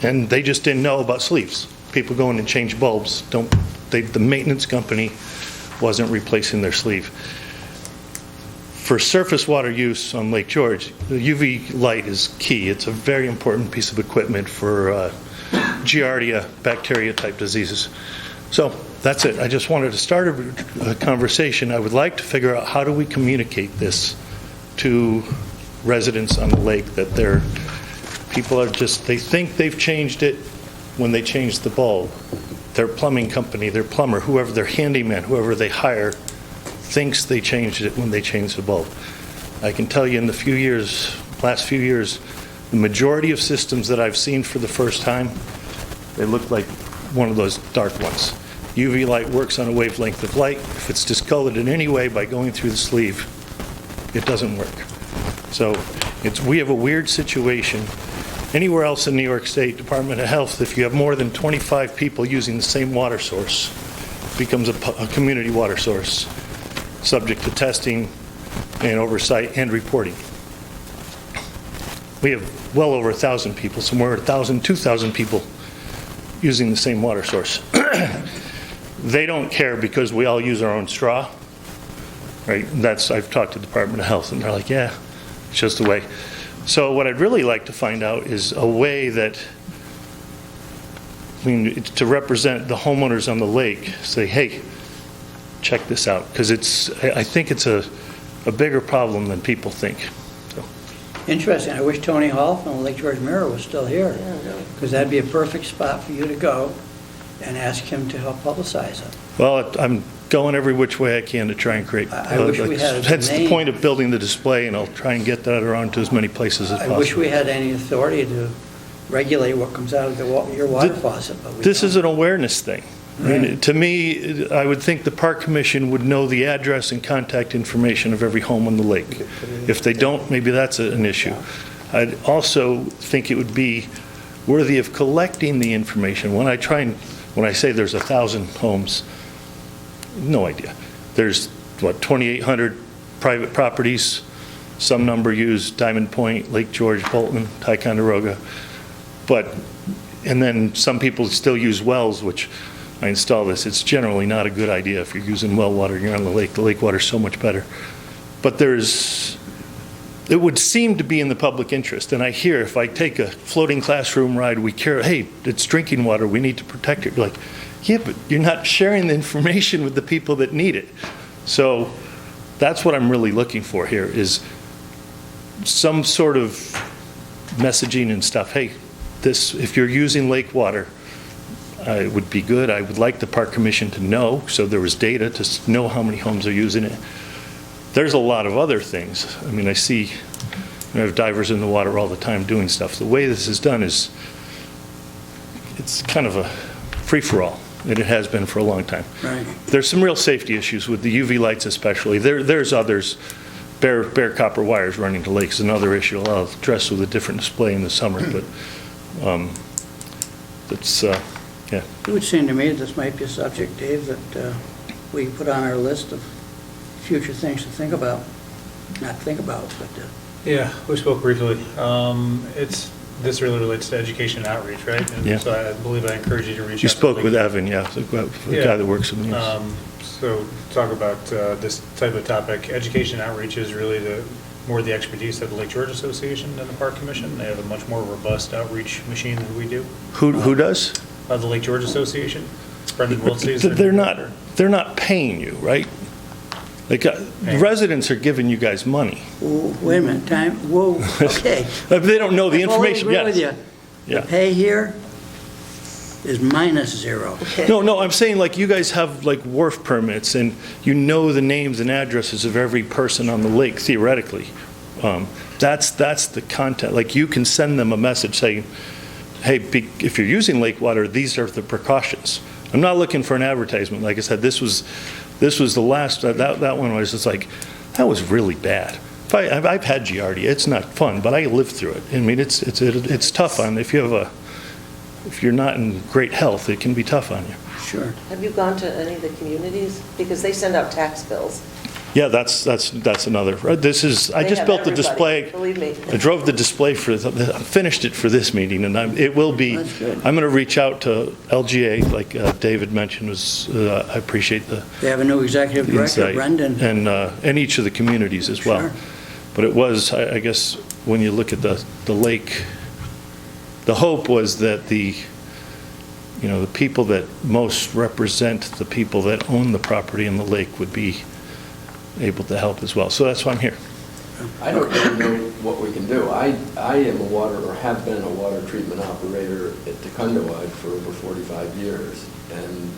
And they just didn't know about sleeves. People go in and change bulbs. The maintenance company wasn't replacing their sleeve. For surface water use on Lake George, the UV light is key. It's a very important piece of equipment for Giardia bacteria type diseases. So that's it. I just wanted to start a conversation. I would like to figure out how do we communicate this to residents on the lake, that people are just, they think they've changed it when they changed the bulb. Their plumbing company, their plumber, whoever, their handyman, whoever they hire, thinks they changed it when they changed the bulb. I can tell you in the last few years, the majority of systems that I've seen for the first time, they look like one of those dark ones. UV light works on a wavelength of light. If it's discolored in any way by going through the sleeve, it doesn't work. So we have a weird situation. Anywhere else in New York State Department of Health, if you have more than 25 people using the same water source, it becomes a community water source, subject to testing and oversight and reporting. We have well over 1,000 people, somewhere 1,000, 2,000 people using the same water source. They don't care because we all use our own straw, right? I've talked to the Department of Health, and they're like, yeah, it's just the way. So what I'd really like to find out is a way that, to represent the homeowners on the lake, say, hey, check this out, because I think it's a bigger problem than people think. So. Interesting. I wish Tony Hall from Lake George Mirror was still here, because that'd be a perfect spot for you to go and ask him to help publicize it. Well, I'm going every which way I can to try and create. I wish we had a That's the name. point of building the display, and I'll try and get that around to as many places as I possible. wish we had any authority to regulate what comes out of your water faucet, but we This don't. is an awareness thing. I mean, Right. to me, I would think the Park Commission would know the address and contact information of every home on the lake. If they don't, maybe that's an issue. I'd also think it would be worthy of collecting the information. When I say there's 1,000 homes, no idea. There's, 2,800 private properties, some number use Diamond Point, Lake George, Bolton, Ticonderoga. And then some people still use wells, which I install this. It's generally not a good idea if you're using well water and you're on the lake. The lake water's so much better. But it would seem to be in the public interest. And I hear if I take a floating classroom ride, we care, hey, it's drinking water, we need to protect it. You're like, yeah, but you're not sharing the information with the people that need it. So that's what I'm really looking for here is some sort of messaging and stuff. Hey, if you're using lake water, it would be good. I would like the Park Commission to know, so there was data to know how many homes are using it. There's a lot of other things. I mean, I have divers in the water all the time doing stuff. The way this is done is, it's kind of a free-for-all, and it has been for a long time. Right. There's some real safety issues with the UV lights especially. There's others. Bare copper wires running to lakes is another issue I'll address with a different display in the summer, but that's, yeah. It would seem to me this might be a subject, Dave, that we can put on our list of future things to think about. Not think about, but Yeah, we spoke briefly. This really relates to education and outreach, right? And Yeah. so I believe I encourage you to reach out. You to spoke Lake- with Evan, yeah, the guy that works with me. So talk about this type of topic. Education and outreach is really more the expertise of the Lake George Association than the Park Commission. They have a much more robust outreach machine than we do. Who does? The Lake George Association. Brendan Wiltsey is They're not paying you, right? Like, residents are giving you guys money. wait a minute, whoa, okay. They don't know the I fully information, agree yes. with you. Yeah. The pay here is -0. No, I'm saying like you guys have like wharf permits and you know the names and addresses of every person on the lake theoretically. That's the content. Like you can send them a message saying, hey, if you're using lake water, these are the precautions. I'm not looking for an advertisement. Like I said, this was the last, that one was just like, that was really bad. I've had Giardia. It's not fun, but I lived through it. I mean, it's tough on, if you're not in great health, it can be tough on you. Sure. Have you gone to any of the communities? Because they send out tax bills. Yeah, that's another. I They just have built the everybody, display. believe me. I drove the display I finished it for this meeting, and it will be. That's good. I'm going to reach out to LGA, like David mentioned. I appreciate the They have a new executive director, insight, Brendan. and each of the communities as well. Sure. But it was, I guess, when you look at the lake, the hope was that the people that most represent the people that own the property in the lake would be able to help as well. So that's why I'm here. I don't really know what we can do. I am or have been a water treatment operator at Ticonderoga for over 45 years, and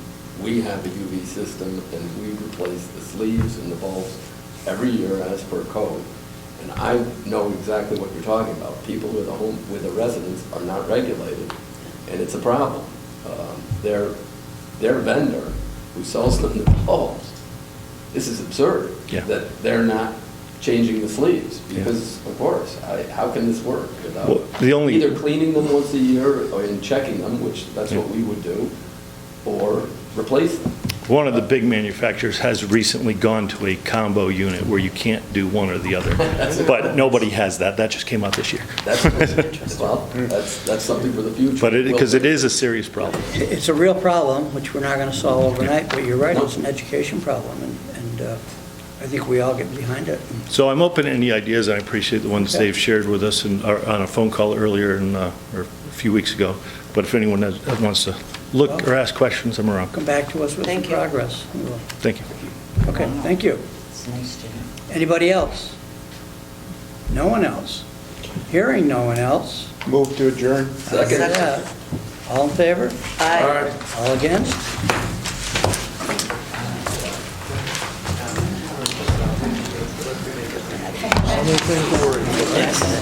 we have a UV system, and we replace the sleeves and the bulbs every year as per code. And I know exactly what you're talking about. People with a residence are not regulated, and it's a problem. Their vendor who sells them the bulbs, this is absurd, Yeah. that they're not changing the sleeves, because, of course, how can this work without either cleaning them once a year or in checking them, which that's what we would do, or replace them? One of the big manufacturers has recently gone to a combo unit where you can't do one or the other. But nobody has that. That just came out this year. That's something for the future. But because it is a serious problem. It's a real problem, which we're not going to solve overnight, but you're right, it's an education problem, and I think we all get behind it. So I'm open to any ideas. I appreciate the ones Okay. Dave shared with us on a phone call earlier or a few weeks ago. But if anyone wants to look or ask questions, I'm around. Come back to us with the Thank you. progress. We will. Thank you. Okay, thank you. It's nice to know. Anybody else? No one else? Hearing no one else. Move to adjourn. Second that. All in favor? Aye. All against? How many things to worry about?